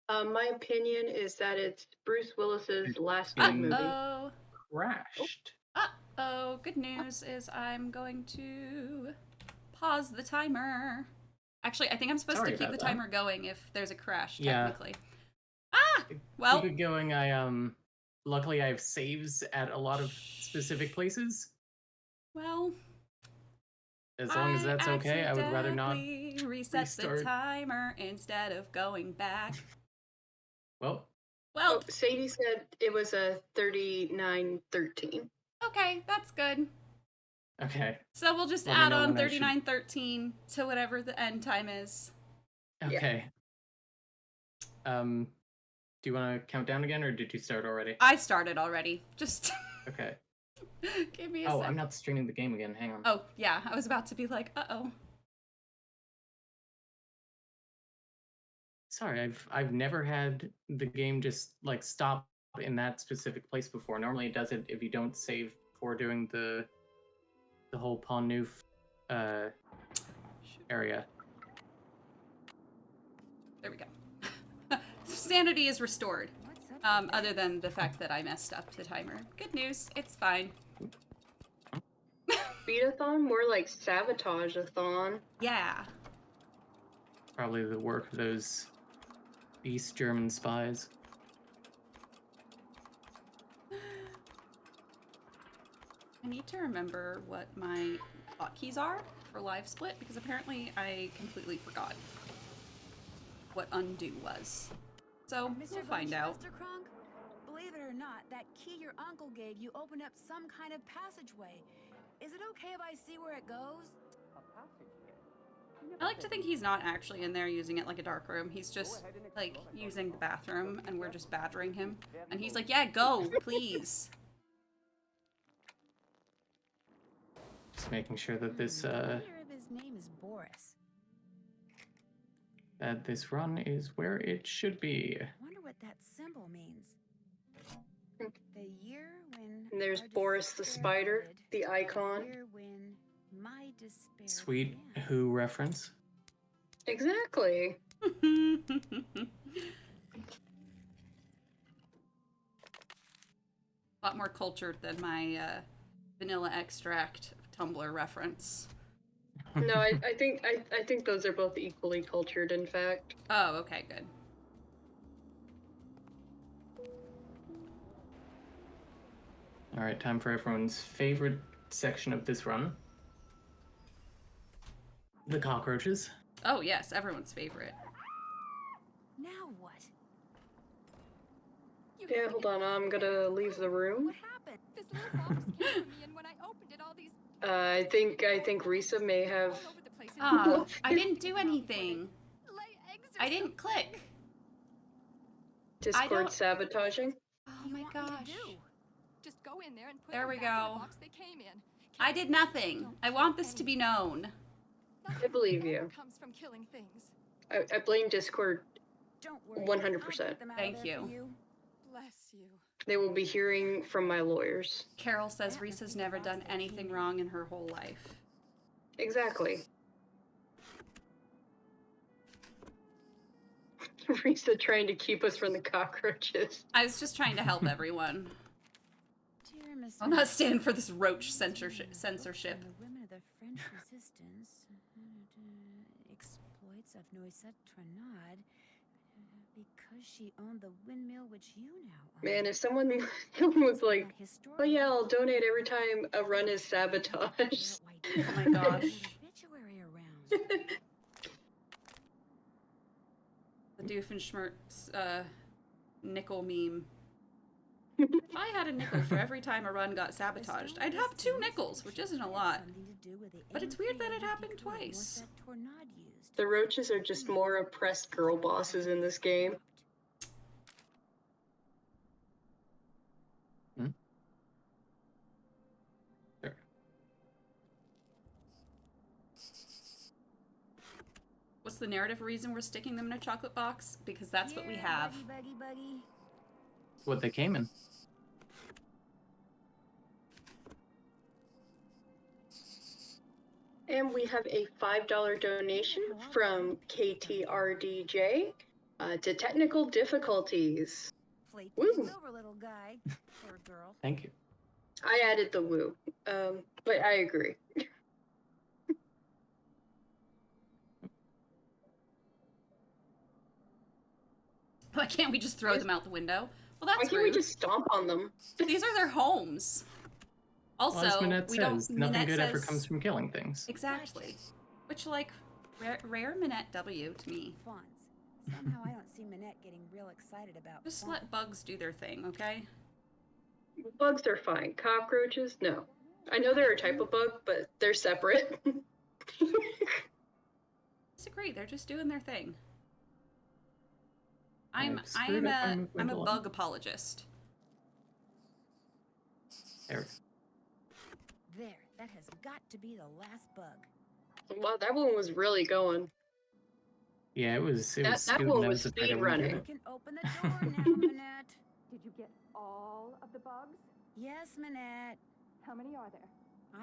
My opinion is that it's Bruce Willis's last good movie. Uh-oh. Crashed. Uh-oh. Good news is I'm going to pause the timer. Actually, I think I'm supposed to keep the timer going if there's a crash, technically. Ah! Well. Keep it going. Luckily I have saves at a lot of specific places. Well. As long as that's okay, I would rather not reset the timer instead of going back. Well, Sadie said it was a 39:13. Okay, that's good. Okay. So we'll just add on 39:13 to whatever the end time is. Okay. Do you want to count down again, or did you start already? I started already. Just okay. Give me a sec. I'm not streaming the game again. Hang on. Oh, yeah. I was about to be like, uh-oh. Sorry, I've never had the game just like stop in that specific place before. Normally it does it if you don't save before doing the whole Pont Neuf area. There we go. Sanity is restored. Other than the fact that I messed up the timer. Good news, it's fine. Speedathon? More like sabotage-a-thon. Yeah. Probably the work of those East German spies. I need to remember what my hotkeys are for live split, because apparently I completely forgot what undo was. So, we'll find out. Mr. Kronk, believe it or not, that key your uncle gave you opened up some kind of passageway. Is it okay if I see where it goes? I like to think he's not actually in there using it like a dark room. He's just, like, using the bathroom, and we're just badgering him. And he's like, yeah, go, please. Just making sure that this, I wonder if his name is Boris. that this run is where it should be. I wonder what that symbol means. The year when... And there's Boris the spider, the icon. The year when my despair Sweet began. Who reference. Exactly. A lot more cultured than my vanilla extract Tumblr reference. No, I think those are both equally cultured, in fact. Oh, okay, good. Alright, time for everyone's favorite section of this run. The cockroaches. Oh, yes, everyone's favorite. Now what? Yeah, hold on, I'm gonna leave the room. What happened? This little box came to me, and when I opened it, all these I think Risa may have... all over the place. Oh, I didn't do anything. Lay eggs or I didn't click. Discord sabotaging. Oh What do my you want me to gosh. do? Just go in there and put There them we back in go. the box they came in. I did nothing. I want this to be known. I believe you. Nothing comes from killing things. I blame Discord Don't worry. 100%. I'll get them out of Thank there for you. Bless you. They will be hearing from my lawyers. Carol says Risa's never done anything wrong in her whole life. Exactly. Risa trying to keep us from the cockroaches. I was just trying to help everyone. Dear Miss I'll not stand for this roach censorship. The women of the French resistance, exploits of Noisette Tornade, because she owned the windmill which you now own. Man, if someone was like, oh yeah, I'll donate every time a run is sabotaged. Oh my gosh. Obituary around. Doofenshmirtz nickel meme. If I had a nickel for every time a run got sabotaged, I'd have 2 nickels, which isn't a lot. But it's weird that it happened twice. The roaches are just more oppressed girl bosses in this game. Sure. What's the narrative reason we're sticking them in a chocolate box? Because that's what we have. It's what they came in. And we have a $5 donation from KTRDJ to technical difficulties. Woo. Over, little guy or girl. Thank you. I added the woo, but I agree. Why can't we just throw them out the window? Well, that's Why can't rude. we just stomp on them? These are their homes. Also, Well, as Minette we says, don't. nothing Minette good ever says- comes from killing things. Exactly. Which, like, rare Minette W to me. Fonz. Somehow I don't see Minette getting real excited about Just fonts. let bugs do their thing, okay? Bugs are fine. Cockroaches, no. I know they're a type of bug, but they're separate. Disagree. They're just doing their thing. I've I'm screwed up my movement a a lot. bug apologist. There. There, that has got to be the last bug. Wow, that one was really going. Yeah, it was That scooting. one I was afraid I speed wouldn't get running. it. You can open the door now, Minette. Did you get all of the bugs? Yes, Minette. How many are there?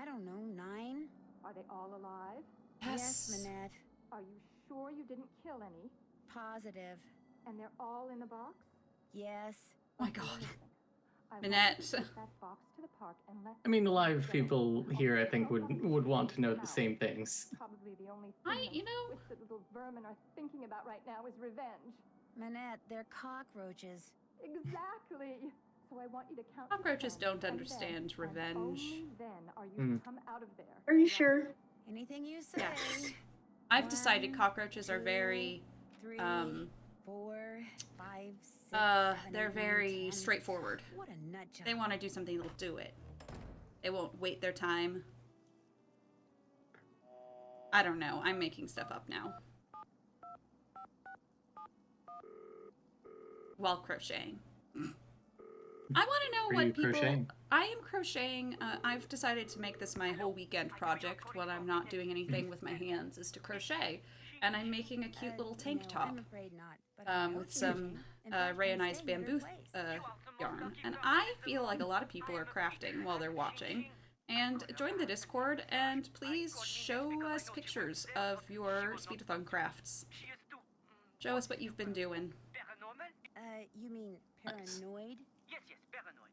I don't know, 9? Are they all alive? Yes, Minette. Are you sure you didn't kill any? Positive. And they're all in the box? Yes. Oh my god. Listen, I want Minette. you to take that box to the park and let I mean, a lot of them people go. here, I think, Don't would let them want to know freak the out. same things. Probably the only thing You know, those twisted little vermin are thinking about right now is revenge. Minette, they're cockroaches. Exactly. So I want you to count. Cockroaches to 10, don't and understand then, revenge. And only then are you to come out of there. Are you sure? Anything you say. Yes. I've decided 1, cockroaches are 2, very 3, 4, 5, 6, 7, they're 8, 9, very 10. straightforward. What a nut job. They want to do something, they'll do it. They won't wait their time. I don't know. I'm making stuff up now. While crocheting. I want to know Are what you people... crocheting? I am crocheting. I've decided to make this my whole weekend project when I'm not doing anything with my hands, is to crochet. And I'm making a cute little tank top I'm afraid not, but I with see some you. In fact, I'm rayonized staying at her bamboo place. yarn. And I feel like a lot of people are crafting while they're watching. And join the Discord and please show us pictures of your Speedathon crafts. Show us what you've been doing. Paranormal? You mean paranoid? Yes, paranoid.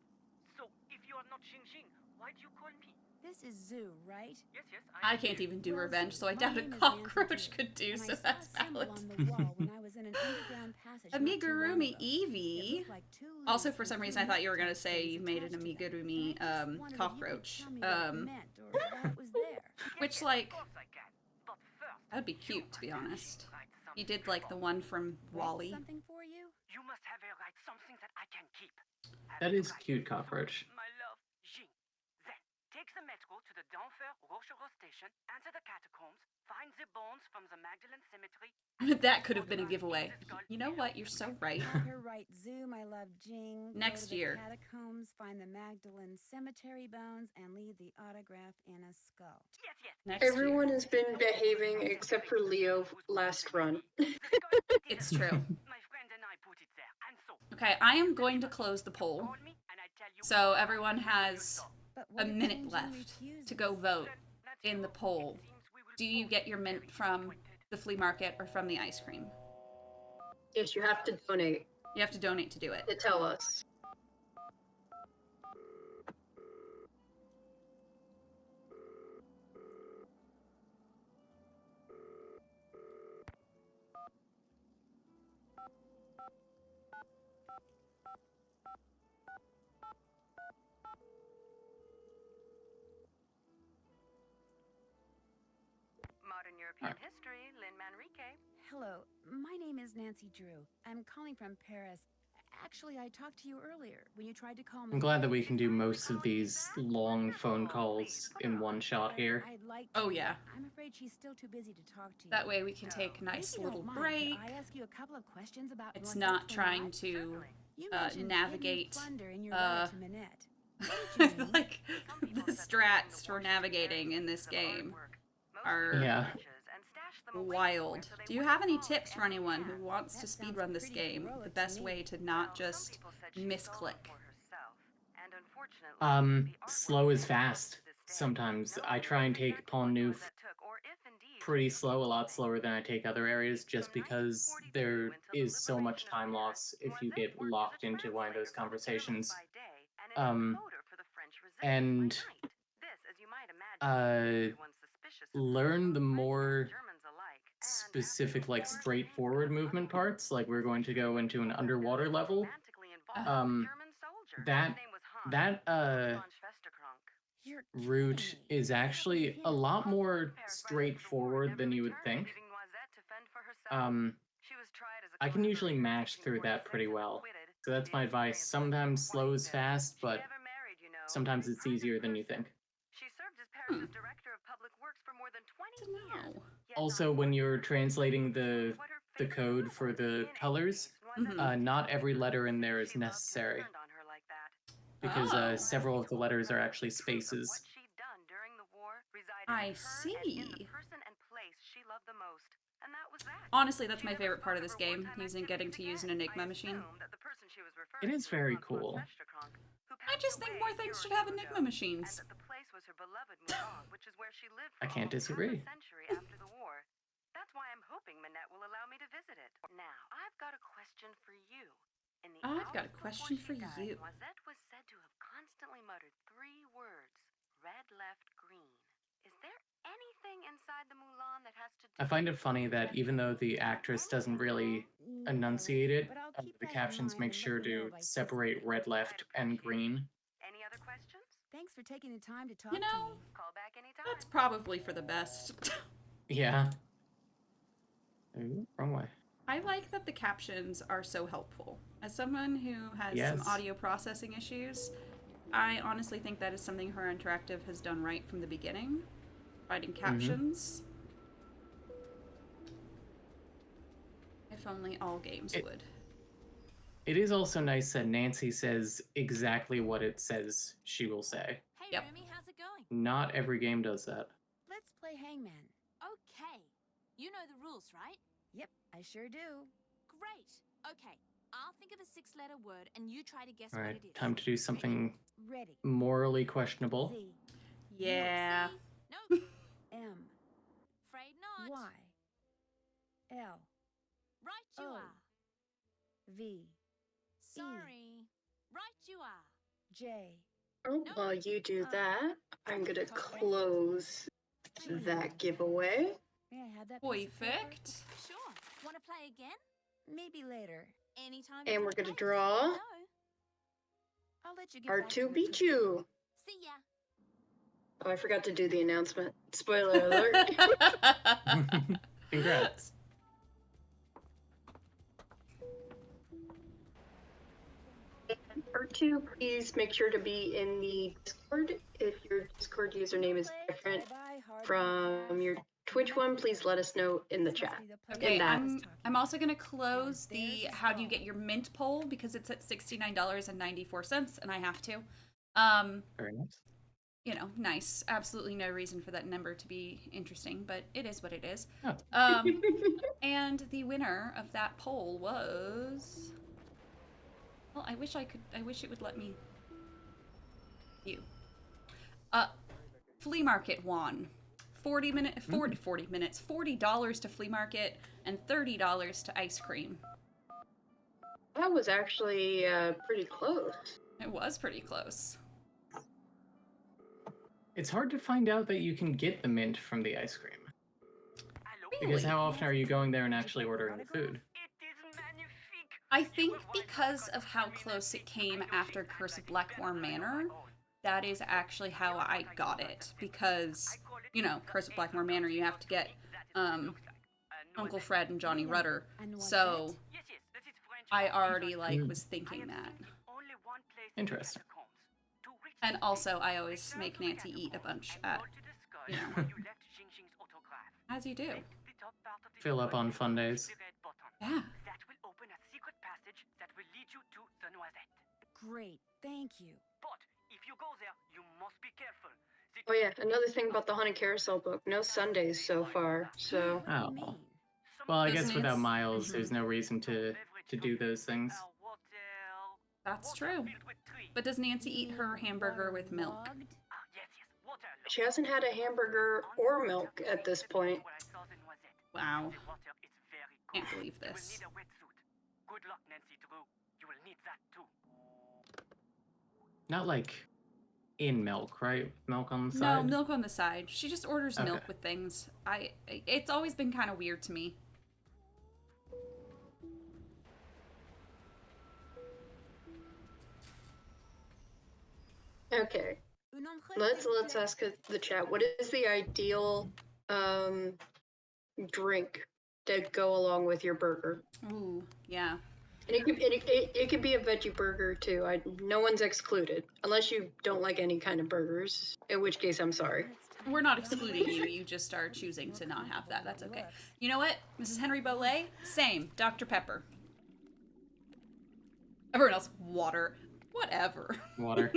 So, if you are not Xing, why do you call me? This is Zoo, right? Yes, I can't even do Well, revenge, so I my doubt a name is cockroach Nancy Drew, could do, and so I saw that's a symbol valid. on the wall when I was in an underground passage not too long Amigurumi ago. It Evie. looked like 2 Also, leaves for with some 2 reason, I thought you were gonna nut say you things made an attached to them. amigurumi And I just wondered if you could cockroach. tell me what it meant or why it was there. Which, like, Of course I can. But first, that'd be cute, to be honest. write You something did, like, the one from Write Wall-E. something for you? You must have a write something that I can keep. That is cute, cockroach. My love, Jing. Then, take the metro to the Denver Rochereau station, enter the catacombs, find the bones from the Magdalene Cemetery. That could have been a giveaway. You know what? You're so right. Have her write Zoo, my love, Jing. Next go to year. the catacombs, find the Magdalene Cemetery bones, and leave the autograph in a skull. Yes. Next Everyone year. has been behaving except for Leo last run. It's true. My friend and I put it there, and so Okay, I am going to close the poll. call me and I tell you. So everyone has But a what if minute Jing left refuses? to go vote in the poll. Do you get your mint from the flea market or from the ice cream? Yes, you have to donate You have to donate to do it. to tell us. Modern European history, Lynn Manrique. Hello, my name is Nancy Drew. I'm calling from Paris. Actually, I talked to you earlier when you tried to call me. I'm glad that we can do most of these long phone calls in one shot here. I'd like Oh to. yeah. I'm afraid she's still too busy to talk to you. That way we can take a If nice you little don't mind, break. could I ask you a couple of questions about It's Noisette not trying Tournament? to You mentioned navigate hidden plunder in your letter to Minette. What did you mean? like the strats for navigating in this game are Yeah. wild. Do you have any tips for anyone who wants to speedrun this game? The best way to not just misclick. Slow is fast. Sometimes I try and take Pont Neuf pretty slow, a lot slower than I take other areas, just because there is so much time loss if you get locked into one of those conversations. And learn the more specific, like straightforward movement parts. Like we're going to go into an underwater level. That route is actually a lot more straightforward than you would think. I can usually mash through that pretty well. So that's my advice. Sometimes slow is fast, but sometimes it's easier than you think. Also, when you're translating the code for the colors, not every letter in there is necessary. Because several of the letters are actually spaces. I see. Honestly, that's my favorite part of this game, getting to use an Enigma machine. It is very cool. I just think more things should have Enigma machines. I can't disagree. That's why I'm hoping Minette will allow me to visit it. Now, I've got a question for you. In the I've got a question for you. Noisette was said to have constantly muttered 3 words: red, left, green. Is there anything inside the Moulin that has to do I find it funny that even though the actress doesn't really enunciate it, the captions make sure to separate red, left, and green. Any other questions? Thanks for taking the time to talk You know, to me. Call back anytime. that's probably for the best. Yeah. Ooh, wrong way. I like that the captions are so helpful. As someone who has some audio processing issues, I honestly think that is something Her Interactive has done right from the beginning. Writing captions. If only all games would. It is also nice that Nancy says exactly what it says she will say. Hey, Rumi, how's it going? Not every game does that. Let's play Hangman. Okay. You know the rules, right? Yep, I sure do. Great. Okay. I'll think of a 6-letter word and you try to guess All what right, it is. time to do something Ready. morally questionable. Z. Yeah. No. M. Afraid not. Y. L. Right you O. are. V. Sorry. Right you are. J. Oh, while you do that, I'm gonna close that giveaway. May I have that piece of paper? Perfect. Sure. Want to play again? Maybe later. Anytime. And we're gonna draw I'll let you get back to your R2B2. See ya. Oh, I forgot to do the announcement. Spoiler alert. Congrats. R2, please make sure to be in the Discord. If your Discord username is different from your Twitch one, please let us know in the chat. Okay, I'm also going to close the how do you get your mint poll because it's at $69.94 and I have to. Very nice. You know, nice. Absolutely no reason for that number to be interesting, but it is what it is. Oh. And the winner of that poll was... Well, I wish it would let me... Flea Market won. $40 to Flea Market and $30 to ice cream. That was actually pretty close. It was pretty close. It's hard to find out that you can get the mint from the ice cream. Because how often are you going there and actually ordering the food? I think because of how close it came after Curse of Blackmore Manor, that is actually how I got it. Because, you know, Curse of Blackmore Manor, you have to get Uncle Fred and Johnny Rudder. So I already like was thinking that. Interesting. And also, I always make Nancy eat a bunch at, you know, as you do. Fill up on fun days. Yeah. That will open a secret passage that will lead you to the Noisette. Great, thank you. But if you go there, you must be careful. Oh yeah, another thing about the Haunted Carousel book, no Sundays so far, so... What do you Oh. mean? Well, I Those guess without nudes? Miles, there's no reason to do those things. That's true. But does Nancy eat her hamburger with milk? She hasn't had a hamburger or milk at this point. Wow. Can't believe this. Good luck, Nancy Drew. You will need that too. Not like in milk, right? Milk on the No, side? milk on the side. She just orders milk Okay. with things. It's always been kind of weird to me. Okay, let's ask the chat. What is the ideal drink to go along with your burger? Ooh, yeah. And it could be a veggie burger too. No one's excluded, unless you don't like any kind of burgers. In which case, I'm sorry. We're not excluding you. You just are choosing to not have that. That's okay. You know what, Mrs. Henry Bolay? Same. Dr. Pepper. Everyone else, water. Whatever. Water.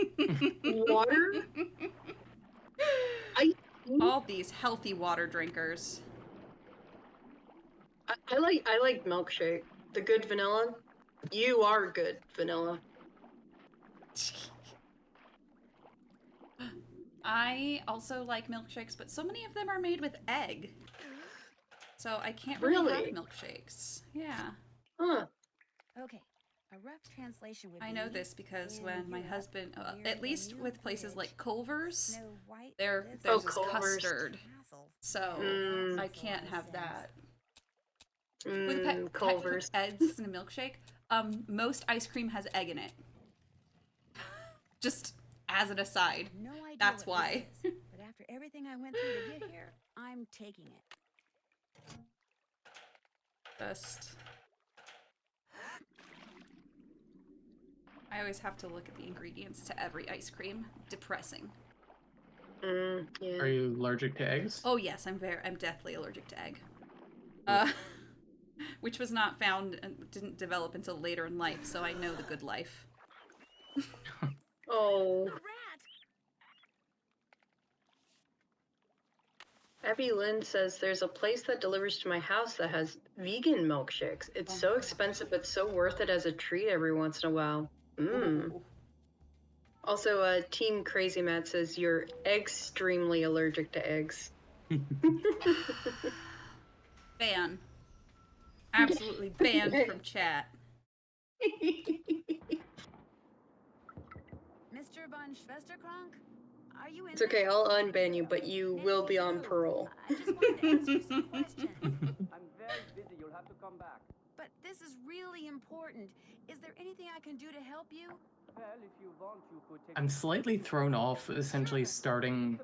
Water? All these healthy water drinkers. I like milkshake. The good vanilla. You are good vanilla. I also like milkshakes, but so many of them are made with egg. So I can't really have milkshakes. Yeah. Huh. Okay, a rough translation would be... I know this because when my husband, at least with places like Culver's, there's this custard. So I can't have that. With Culver's. Eggs in a milkshake, most ice cream has egg in it. Just as an aside. No idea That's what why. this is, but after everything I went through to get here, I'm taking it. Just... I always have to look at the ingredients to every ice cream. Depressing. Yeah. Are you allergic to eggs? Oh yes, I'm deathly allergic to egg. Which was not found and didn't develop until later in life, so I know the good life. Oh. Abby Lynn says there's a place that delivers to my house that has vegan milkshakes. It's so expensive, but so worth it as a treat every once in a while. Ooh. Also, Team Crazy Matt says you're extremely allergic to eggs. Ban. Absolutely banned from chat. Mr. von Schwesterkrank, are you in It's okay, I'll unban you, but you will be on parole. I just wanted to ask you some questions. I'm very busy. You'll have to come back. But this is really important. Is there anything I can do to help you? Well, if you want, you could take... I'm slightly thrown off essentially starting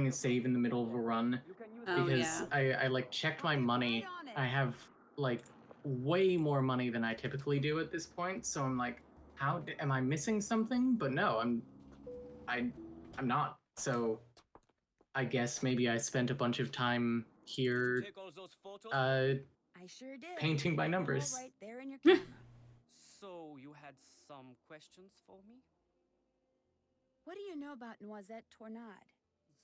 a save in the middle of a run because I like checked my money. I have like way more money than I typically do at this point, so I'm like, am I missing something? But no, I'm not. So I guess maybe I spent a bunch of time here I sure did. painting by numbers. All right there in your camera. So you had some questions for me? What do you know about Noisette Tornade?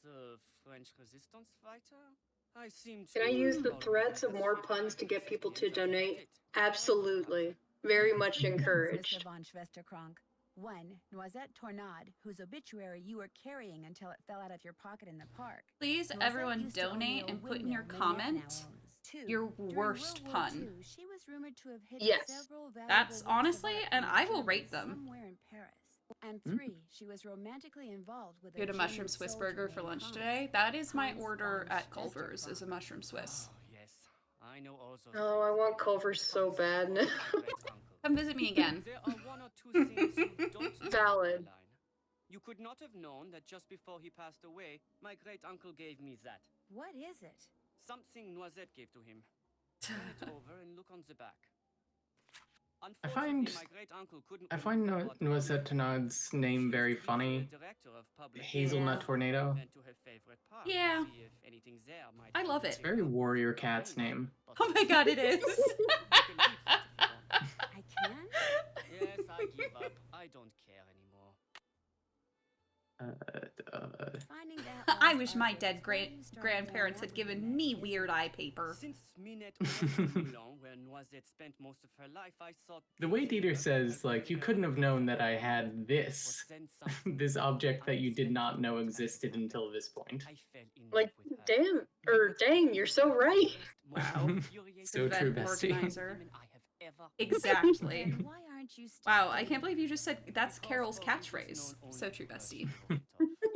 The French resistance fighter? I seem to... Can I use the threats of more puns to get people to donate? Absolutely. Very much encouraged. Mr. von Schwesterkrank. 1. Noisette Tornade, whose obituary you were carrying until it fell out of your pocket in the park. Please, Noisette everyone, used to own donate the and old put in your windmill Nanette now comment owns. 2. your During worst World War pun. II, she was rumored to have hidden Yes. several valuable That's works of honestly, art and from I will Germany rate them. somewhere in Paris. And 3, she was romantically involved with You had a mushroom Swiss burger for lunch today? That is my order at Culver's, is a mushroom Swiss. Oh, yes. I know also... Oh, I want Culver's so bad. Come visit me again. There are one or two things you don't know, Valid. Caroline. You could not have known that just before he passed away, my great-uncle gave me that. What is it? Something Noisette gave to him. Turn it over and look on the back. I find Unfortunately, my great-uncle couldn't I find remember what Noisette Tenard's name very funny. Hazelnut Tornado. Went to her favorite park to Yeah. see if anything there might I love be it. It's very warrior cat's name. Oh my god, it is. I can? Yes, I give up. I don't care anymore. Finding that I lost wish my object dead is where you start grandparents had growing up given with me it, weird eye paper. Since Minette went to Moulin, where Noisette spent most of her life, I thought The way visiting Dieter her says, and like, you giving her couldn't have a known present that I had would this, send something this object that you did not unexpected know to existed happen. until this point. I fell in Like, love with her. damn, or dang, you're so right. Wow. So true, Event bestie. organizer. I have ever Exactly. Then why aren't you still Wow, I dating? can't believe you just said that's Because Carol's Maurice was catchphrase. known only So true, for her bestie. chivalry.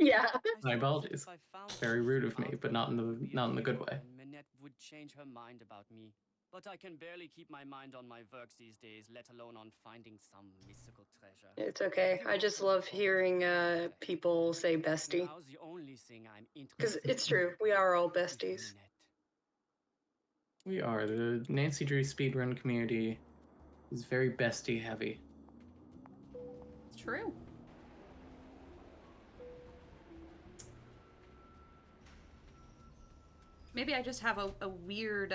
Yeah. My apologies. If I found Very rude of something me, out but there, not in I would be the a good hero, way. and Minette would change her mind about me. But I can barely keep my mind on my work these days, let alone on finding some mystical treasure. It's okay. I just love hearing people say bestie. Now the only thing I'm Because interested it's in true, we are all is besties. Minette. We are. The Nancy Drew speedrun community is very bestie heavy. It's true. Maybe I just have a weird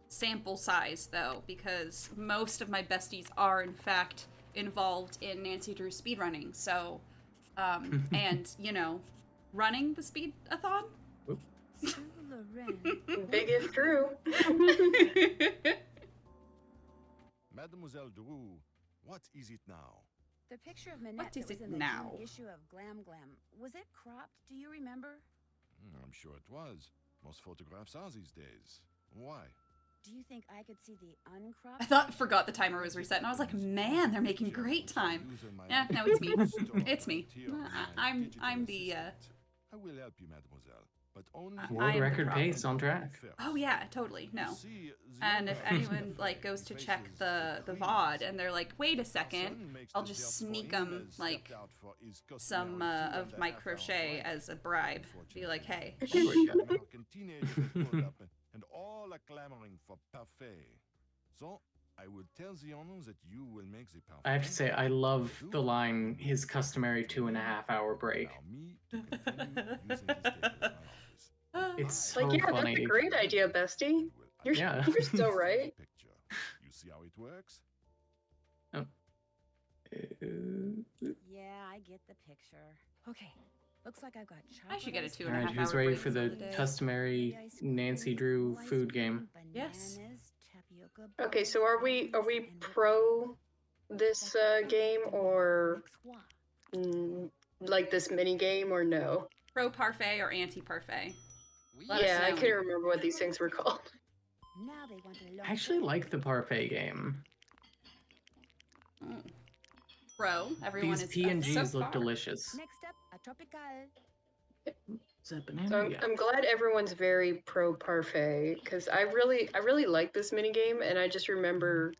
sample size, though, because most of my besties are, in fact, involved in Nancy Drew speedrunning. So, and, you know, running the speedathon? Big if true. Mademoiselle Drew, what is it now? The picture of Minette is that was it in the now? June issue of Glam Glam, was it cropped? Do you remember? I'm sure it was. Most photographs are these days. Why? Do you think I could see the uncropped? I forgot the timer was reset, and I was like, man, they're making great time. Yeah, no, it's me. It's me. I'm the, I will help you, mademoiselle, but only World the record problem. pace on track. Oh yeah, totally, no. See, the And if other anyone like goes to check the VOD and they're like, wait a second, I'll just sneak them like some of my crochet as a bribe. Be like, hey, American teenagers pulled up and all are clamoring for parfait. So I will tell the owner that you will make the parfait. I have to say, I love the line, his customary 2.5-hour break. Allow me to continue using this table as my office. It's so Like, yeah, funny. that's a great idea, bestie. You're, Yeah. you're so right. Picture. You see how it works? Yeah, I get the picture. Okay, looks like I've got chocolate. I should get a ice 2.5 Alright, hour who's ready break for the someday. customary ice cream, Nancy Drew ice food cream, game? Yes. bananas, tapioca Okay, so are we bubbles, and pro this game or croissant. like this mini game or no? Pro parfait or anti parfait? Let us Yeah, I know. can't remember what these things were called. Now they want to I actually like the parfait game. Pro. Everyone These is PNGs so look far. delicious. Next up, a tropical. Is that banana? So Yeah. I'm glad everyone's very pro parfait because I really like this mini game, and I just remember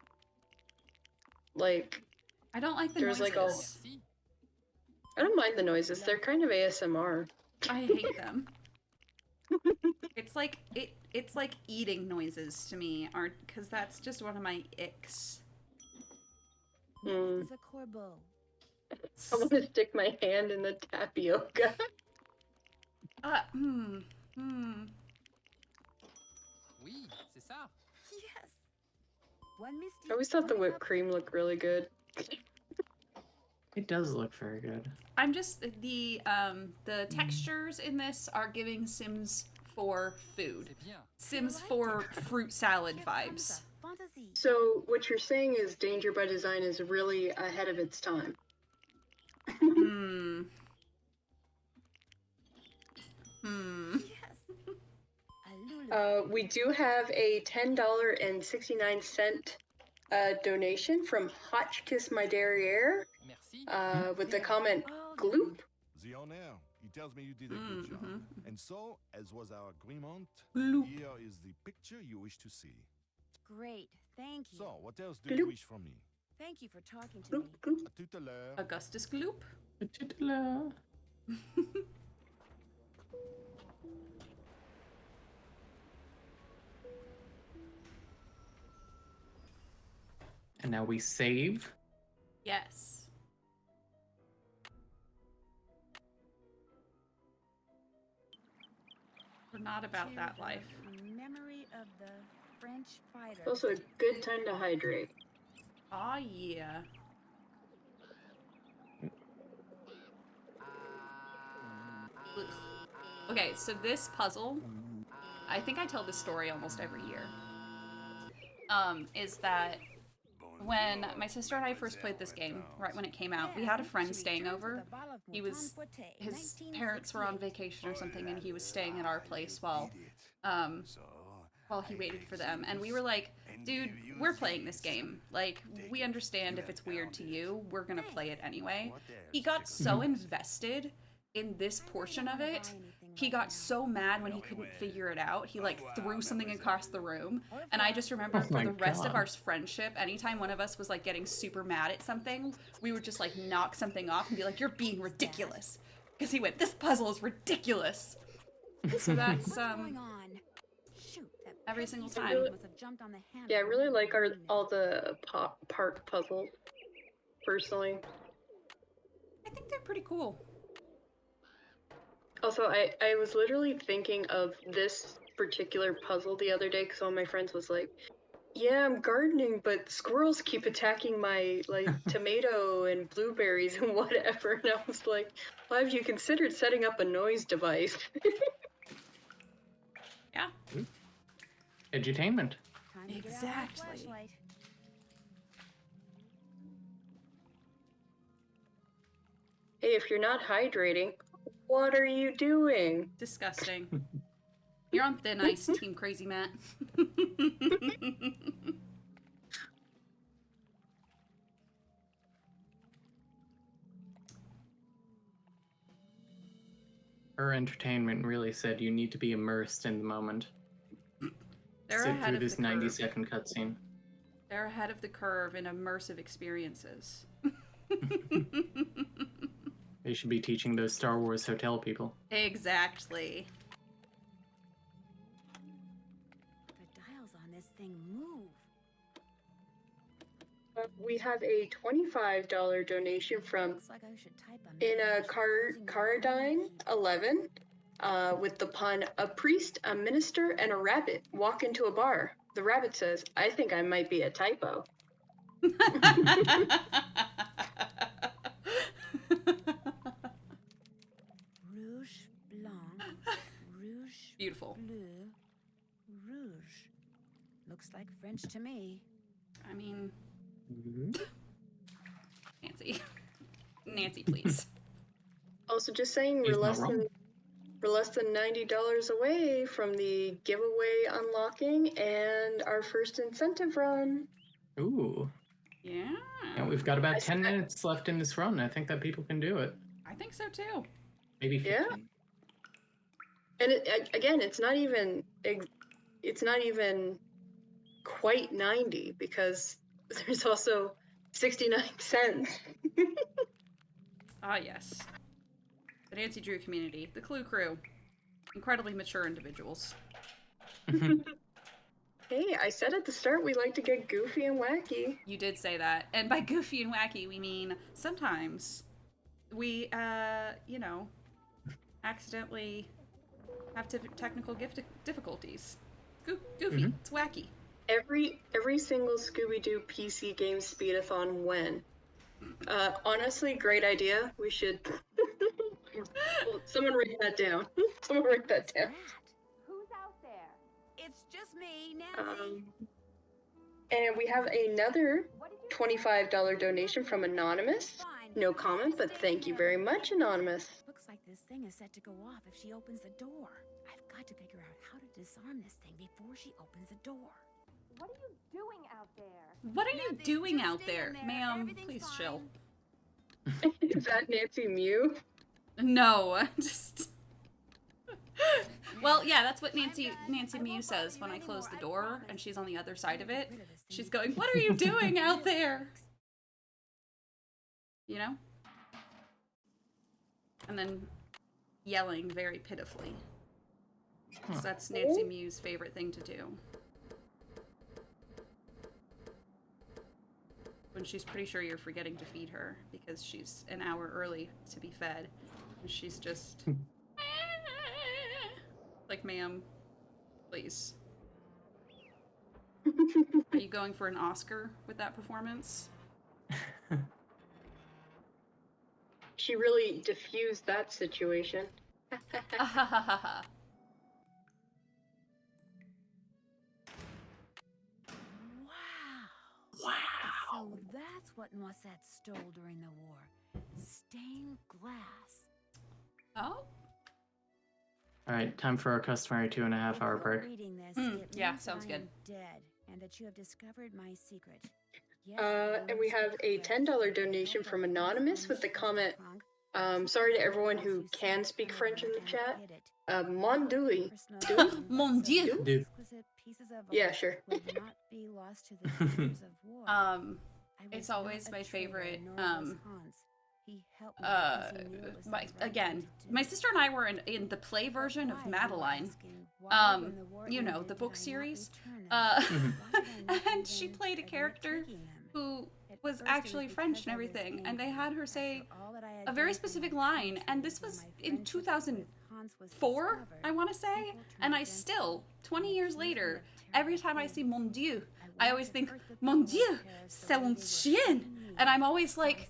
like I don't like the There's, noises. like, I don't mind the noises. They're kind of ASMR. I hate them. It's like it's like eating noises to me, aren't? Because that's just one of my icks. It's a corbeau. I want to stick my hand in the tapioca. Oui, c'est ça. Yes. One misty. I always thought the whipped cream looked really good. It does look very good. I'm just the textures in this are giving Sims 4 food. C'est bien. Sims 4 fruit salad vibes. Fantasy. So what you're saying is Danger by Design is really ahead of its time. Yes. A lulu. We do have a $10.69 donation from Hotchkiss My Derriere Merci. with the comment Oh, gloop. The owner, he tells me you did a good job. And so, as was our agreement, Gloop. here is the picture you wish to see. Great. Thank you. So, what else do you Gloop. wish from me? Thank you for talking to me. Gloop, gloop. A tout à l'heure. Augustus Gloop. Ta-ta-ta-la. And now we save. Yes. We're not about To that the life. Memory of the French fighter. It's also a good time to hydrate. Aw, yeah. Ugh. Okay, so this puzzle, I think I tell this story almost every year, is that when my sister and I first played this game, right when it came out, we had a friend staying over. His parents were on vacation or something, and he was staying at our place while he waited for them. And we were like, dude, we're playing this game. Like, we understand if it's weird to you, we're gonna play it anyway. He got so invested in this portion of it. He got so mad when he couldn't figure it out. He like threw something across the room. And I just remember for the rest of our friendship, anytime one of us was like getting super mad at something, we would just like knock something off and be like, you're being ridiculous. Because he went, this puzzle is ridiculous. So that's every single time. Yeah, I really like all the part puzzles, personally. I think they're pretty cool. Also, I was literally thinking of this particular puzzle the other day because one of my friends was like, yeah, I'm gardening, but squirrels keep attacking my, like, tomato and blueberries and whatever. And I was like, well, have you considered setting up a noise device? Yeah. Edutainment. Exactly. Hey, if you're not hydrating, what are you doing? Disgusting. You're on thin ice, Team Crazy Matt. Her entertainment really said you need to be immersed in the moment. They're Sit ahead through of this the 90-second cutscene. They're ahead of the curve in immersive experiences. They should be teaching those Star Wars hotel people. Exactly. The dials on this thing move. We have a $25 donation from Like I should type a Caradine 11 with the pun, a priest, a minister, and a rabbit walk into a bar. The rabbit says, I think I might be a typo. Rouge blanc, rouge Beautiful. bleu, rouge. Looks like French to me. I mean, Nancy, please. Also, just saying, we're less than $90 away from the giveaway unlocking and our first incentive run. Ooh. Yeah. And we've got about 10 minutes left in this run. I think that people can do it. I think so too. Maybe 15. Yeah. And again, it's not even quite 90 because there's also 69 cents. Ah, yes. The Nancy Drew community, the Clue crew, incredibly mature individuals. Hey, I said at the start we like to get goofy and wacky. You did say that. And by goofy and wacky, we mean sometimes we, you know, accidentally have technical difficulties. Goofy. It's wacky. Every single Scooby-Doo PC game speedathon when. Honestly, great idea. We should... Well, someone write that down. Someone write that down. Who's out there? It's just me, Nancy. And we have another $25 donation from Anonymous. No comment, but thank you very much, Anonymous. Looks like this thing is set to go off if she opens the door. I've got to figure out how to disarm this thing before she opens the door. What are you doing out there? What are you doing out there? Ma'am, please chill. Is that Nancy Mew? No, just... Well, yeah, that's what Nancy Mew says when I close the door and she's on the other side of it. She's going, what are you doing out there? You know? And then yelling very pitifully. So that's Nancy Mew's favorite thing to do. when she's pretty sure you're forgetting to feed her because she's an hour early to be fed. And she's just like, ma'am, please. Are you going for an Oscar with that performance? She really diffused that situation. Wow. So that's what Noisette stole during the war. Stained glass. Oh? Alright, time for our customary 2.5-hour break. Reading this, Yeah, sounds good. Dead, and that you have discovered my secret. Yes, And we have a $10 donation from Anonymous with the comment, sorry to everyone who can speak French in the chat. Mon Dieu. Mon Dieu. Dude. Yeah, sure. It's always my favorite, my sister and I were in the play version of Madeline, you know, the book series, and she played a character who was actually French and everything, and they had her say a very specific line, and this was in 2004, I want to say, and I still, 20 years later, every time I see Mon Dieu, I always think, Mon Dieu, c'est un chien, and I'm always like,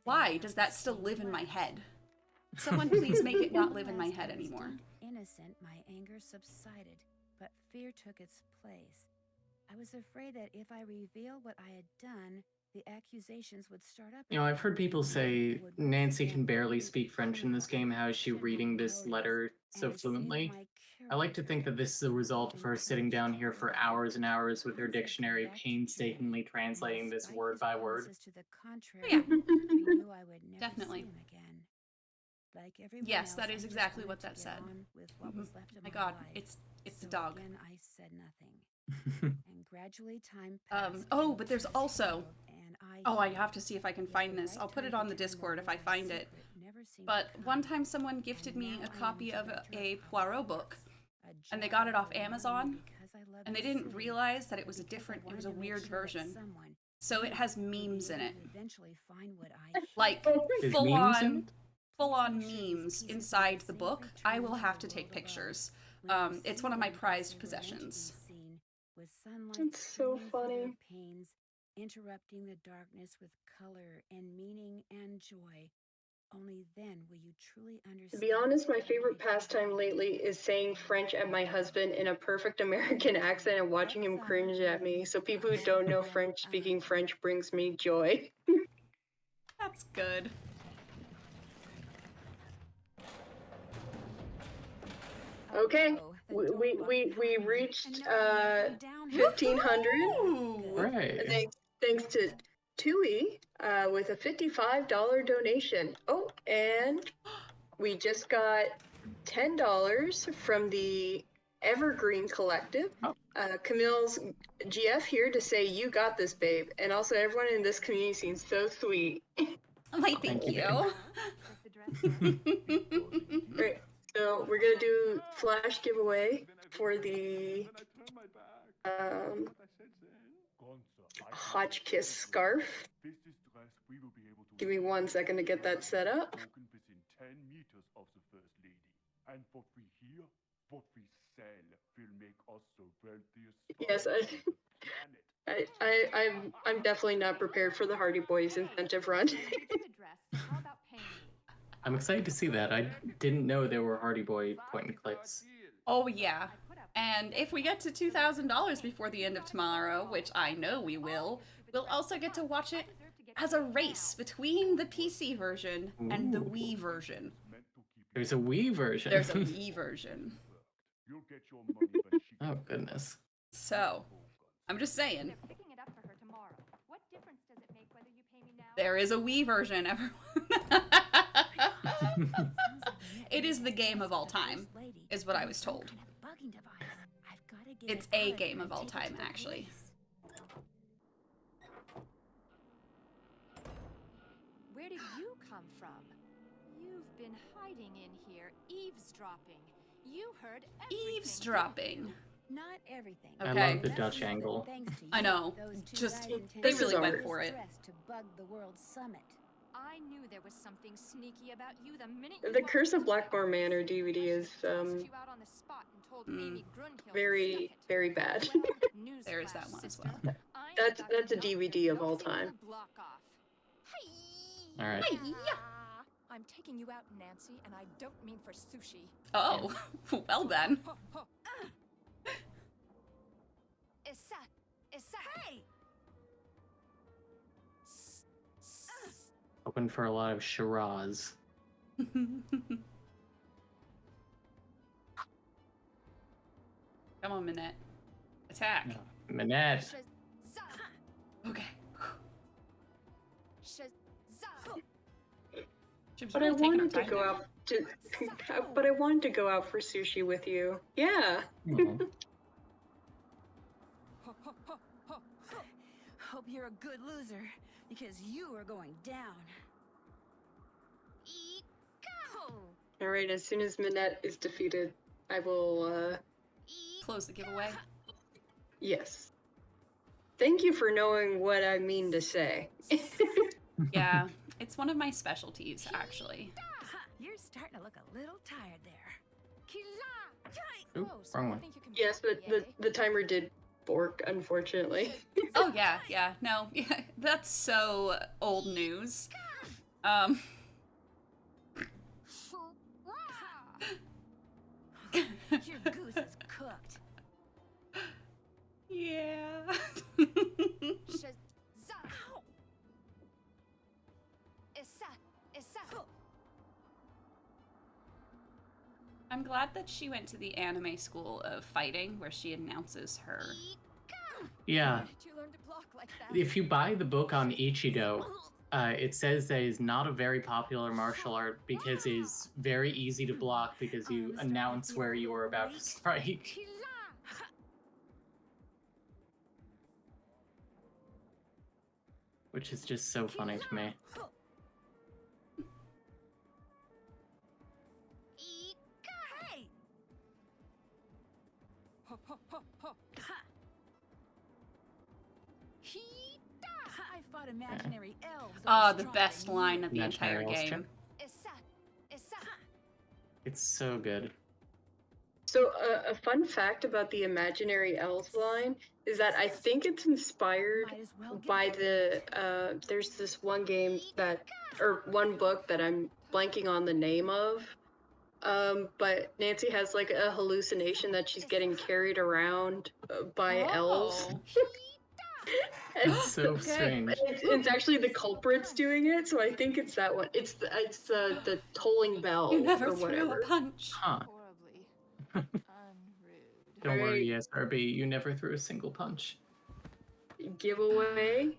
why does that still live in my head? Someone please make it not live in my head anymore. Innocent, my anger subsided, but fear took its place. I was afraid that if I revealed what I had done, the accusations would start up. You know, I've heard people say Nancy can barely speak French in this game. How is she reading this letter so fluently? I like to think that this is a result of her sitting down here for hours and hours with her dictionary, painstakingly translating this word by word. Yeah, definitely. Yes, that is exactly what that said. My God, it's a dog. I said nothing. And gradually time passed. Oh, but there's also. Oh, I have to see if I can find this. I'll put it on the Discord if I find it. But one time someone gifted me a copy of a Poirot book, and they got it off Amazon, and they didn't realize that it was a weird version. So it has memes in it. Like, full-on memes inside the book. I will have to take pictures. It's one of my prized possessions. It's so funny. Interrupting the darkness with color and meaning and joy. Only then will you truly understand. To be honest, my favorite pastime lately is saying French at my husband in a perfect American accent and watching him cringe at me. So people who don't know French, speaking French brings me joy. That's good. Okay, we reached 1,500. Right. Thanks to Tui with a $55 donation. Oh, and we just got $10 from the Evergreen Collective. Camille's GF here to say you got this, babe, and also everyone in this community seems so sweet. Why, thank you. Great. So we're gonna do flash giveaway for the Hotchkiss scarf. Give me 1 second to get that set up. Yes, I'm definitely not prepared for the Hardy Boys incentive run. I'm excited to see that. I didn't know there were Hardy Boy point and clicks. Oh yeah. And if we get to $2,000 before the end of tomorrow, which I know we will, we'll also get to watch it as a race between the PC version and the Wii version. There's a Wii version. There's a Wii version. Oh, goodness. So, I'm just saying. There is a Wii version, everyone. It is the game of all time, is what I was told. It's a game of all time, actually. Where did you come from? You've been hiding in here, eavesdropping. You heard everything. Eavesdropping. Not everything. I Okay. love the Dutch angle. Thanks to I you, know. those two Just guys intended they This really is went art. for it. stress to bug the World Summit. I knew there was something sneaky about you the minute The Curse of Blackmore Manor DVD is very, very bad. There is that one as well. That's a DVD of all time. All right. I'm taking you out, Nancy, and I don't mean for sushi. Oh, well then. Hey! Hoping for a lot of Shiraz. Come on, Minette. Attack. No. Minette. Okay. But I wanted to go out to, but I wanted to go out for sushi with you. Yeah. Oh. Hope you're a good loser, because you are going down. All right. As soon as Minette is defeated, I will. Close the giveaway. Yes. Thank you for knowing what I mean to say. Yeah, it's one of my specialties, actually. You're starting to look a little tired there. Ooh, wrong one. Yes, but the timer did fork, unfortunately. Oh yeah, yeah, no, yeah, that's so old news. Your goose is cooked. Yeah. I'm glad that she went to the anime school of fighting, where she announces her. Yeah. Did you learn to block like that? If you buy the book on Ichido, it says that it's not a very popular martial art because it's very easy to block because you announce where you are about to strike. Which is just so funny to me. I fought imaginary elves. Ah, the best line of the entire Imaginary game. It's so good. So a fun fact about the imaginary elves line is that I think it's inspired by there's this one game or one book that I'm blanking on the name of. But Nancy has like a hallucination that she's getting carried around by elves. It's so strange. It's actually the culprits doing it, so I think it's that one. It's the tolling bell You never or threw whatever. a punch. Huh. Don't worry, SRB, you never threw a single punch. Giveaway.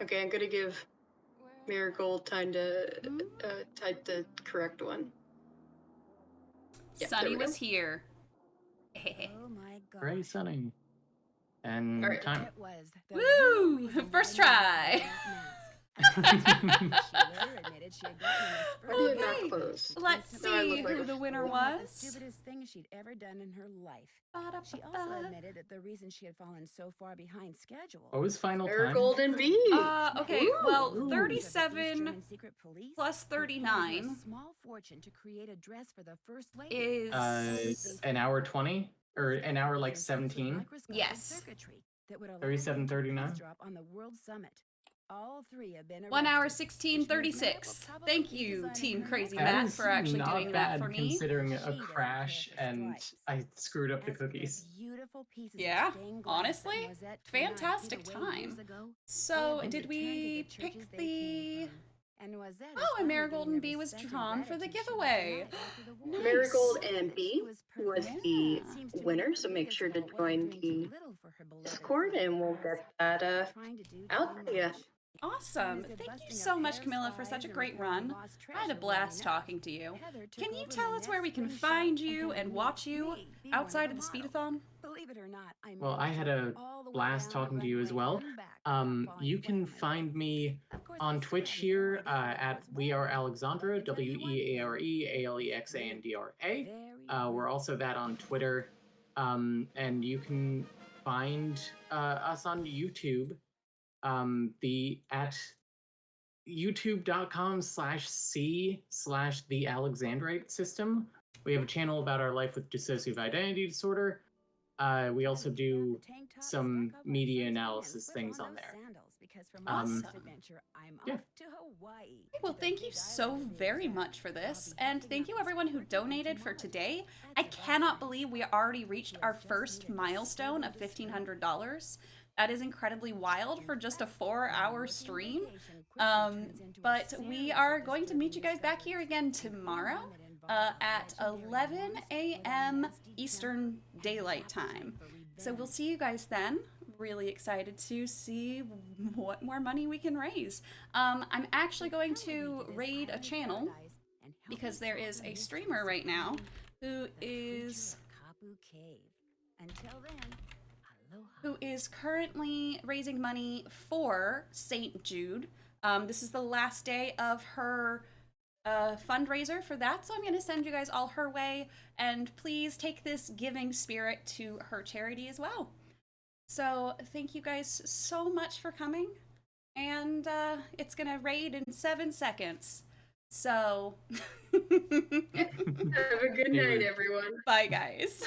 Okay, I'm gonna give Marigold time to type the correct one. Yep, there Sunny we go. was here. Oh my god. Hooray, Sunny. And Alright. time. It was the Woo! real reason First why try. you wore that mask. She later admitted she had gotten in a Why do you spurt. not close? Let's Now I see look like who a the winner fool. The was. stupidest thing she'd ever done in her life. She also admitted that the reason she had fallen so far behind schedule. What was final time? Marigold and B. Okay, well, Ooh. 37 plus 39 small fortune to create a dress for the first lady. is An hour 20? Or an hour like 17? Yes. 37:39? Drop on the World Summit. All three have been 1 hour arrested, 16:36. Thank you, Team Crazy That Matt, is for actually not doing bad that for me. considering a She doesn't crash care for and stripes. I screwed up the As for cookies. beautiful pieces of Yeah, stained glass that honestly, Noisette tore 9 feet fantastic away years time. ago, So, they have been did returned to we the churches pick they the... came from. And Noisette is Oh, and finally Marigold getting and the B was respect and drawn for the gratitude she giveaway. denied after the war. Nice. Marigold and B She was was perfect. the Yeah. It seems to me winner, that so the make biggest sure to fault wasn't join doing too the little for her beloved Discord and we'll friend, get that as trying to do out too to you. much. Awesome. And as if Thank you busting so up much, hair Camilla, for such spies a and great repairing run. lost I had a treasure blast wasn't talking to you. Heather took Can you over tell us where we Minette's can spring show find you had and watch you me be one of outside of the models. speedathon? Believe it or not, I Well, I managed had to a all the way blast down the talking to you as runway well. and back without falling You flat can on my find face. me Of course, on Twitch here at We Are Alexandra, WeAreAlexandra. We're also that on Twitter. And you can find us on YouTube. At youtube.com/c/the Alexandrite system. We have a channel about our life with dissociative identity disorder. We also do some media analysis things on there. Awesome. Yeah. Well, thank you so very much for this, and thank you everyone who donated for today. I cannot believe we already reached our first milestone of $1,500. That is incredibly wild for just a 4-hour stream. But we are going to meet you guys back here again tomorrow at 11 a.m. Eastern Daylight Time. So we'll see you guys then. Really excited to see what more money we can raise. I'm actually going to raid a channel because there is a streamer right now who is currently raising money for St. Jude. This is the last day of her fundraiser for that, so I'm going to send you guys all her way, and please take this giving spirit to her charity as well. So thank you guys so much for coming, and it's going to raid in 7 seconds. So Have a good night, everyone. Bye, guys.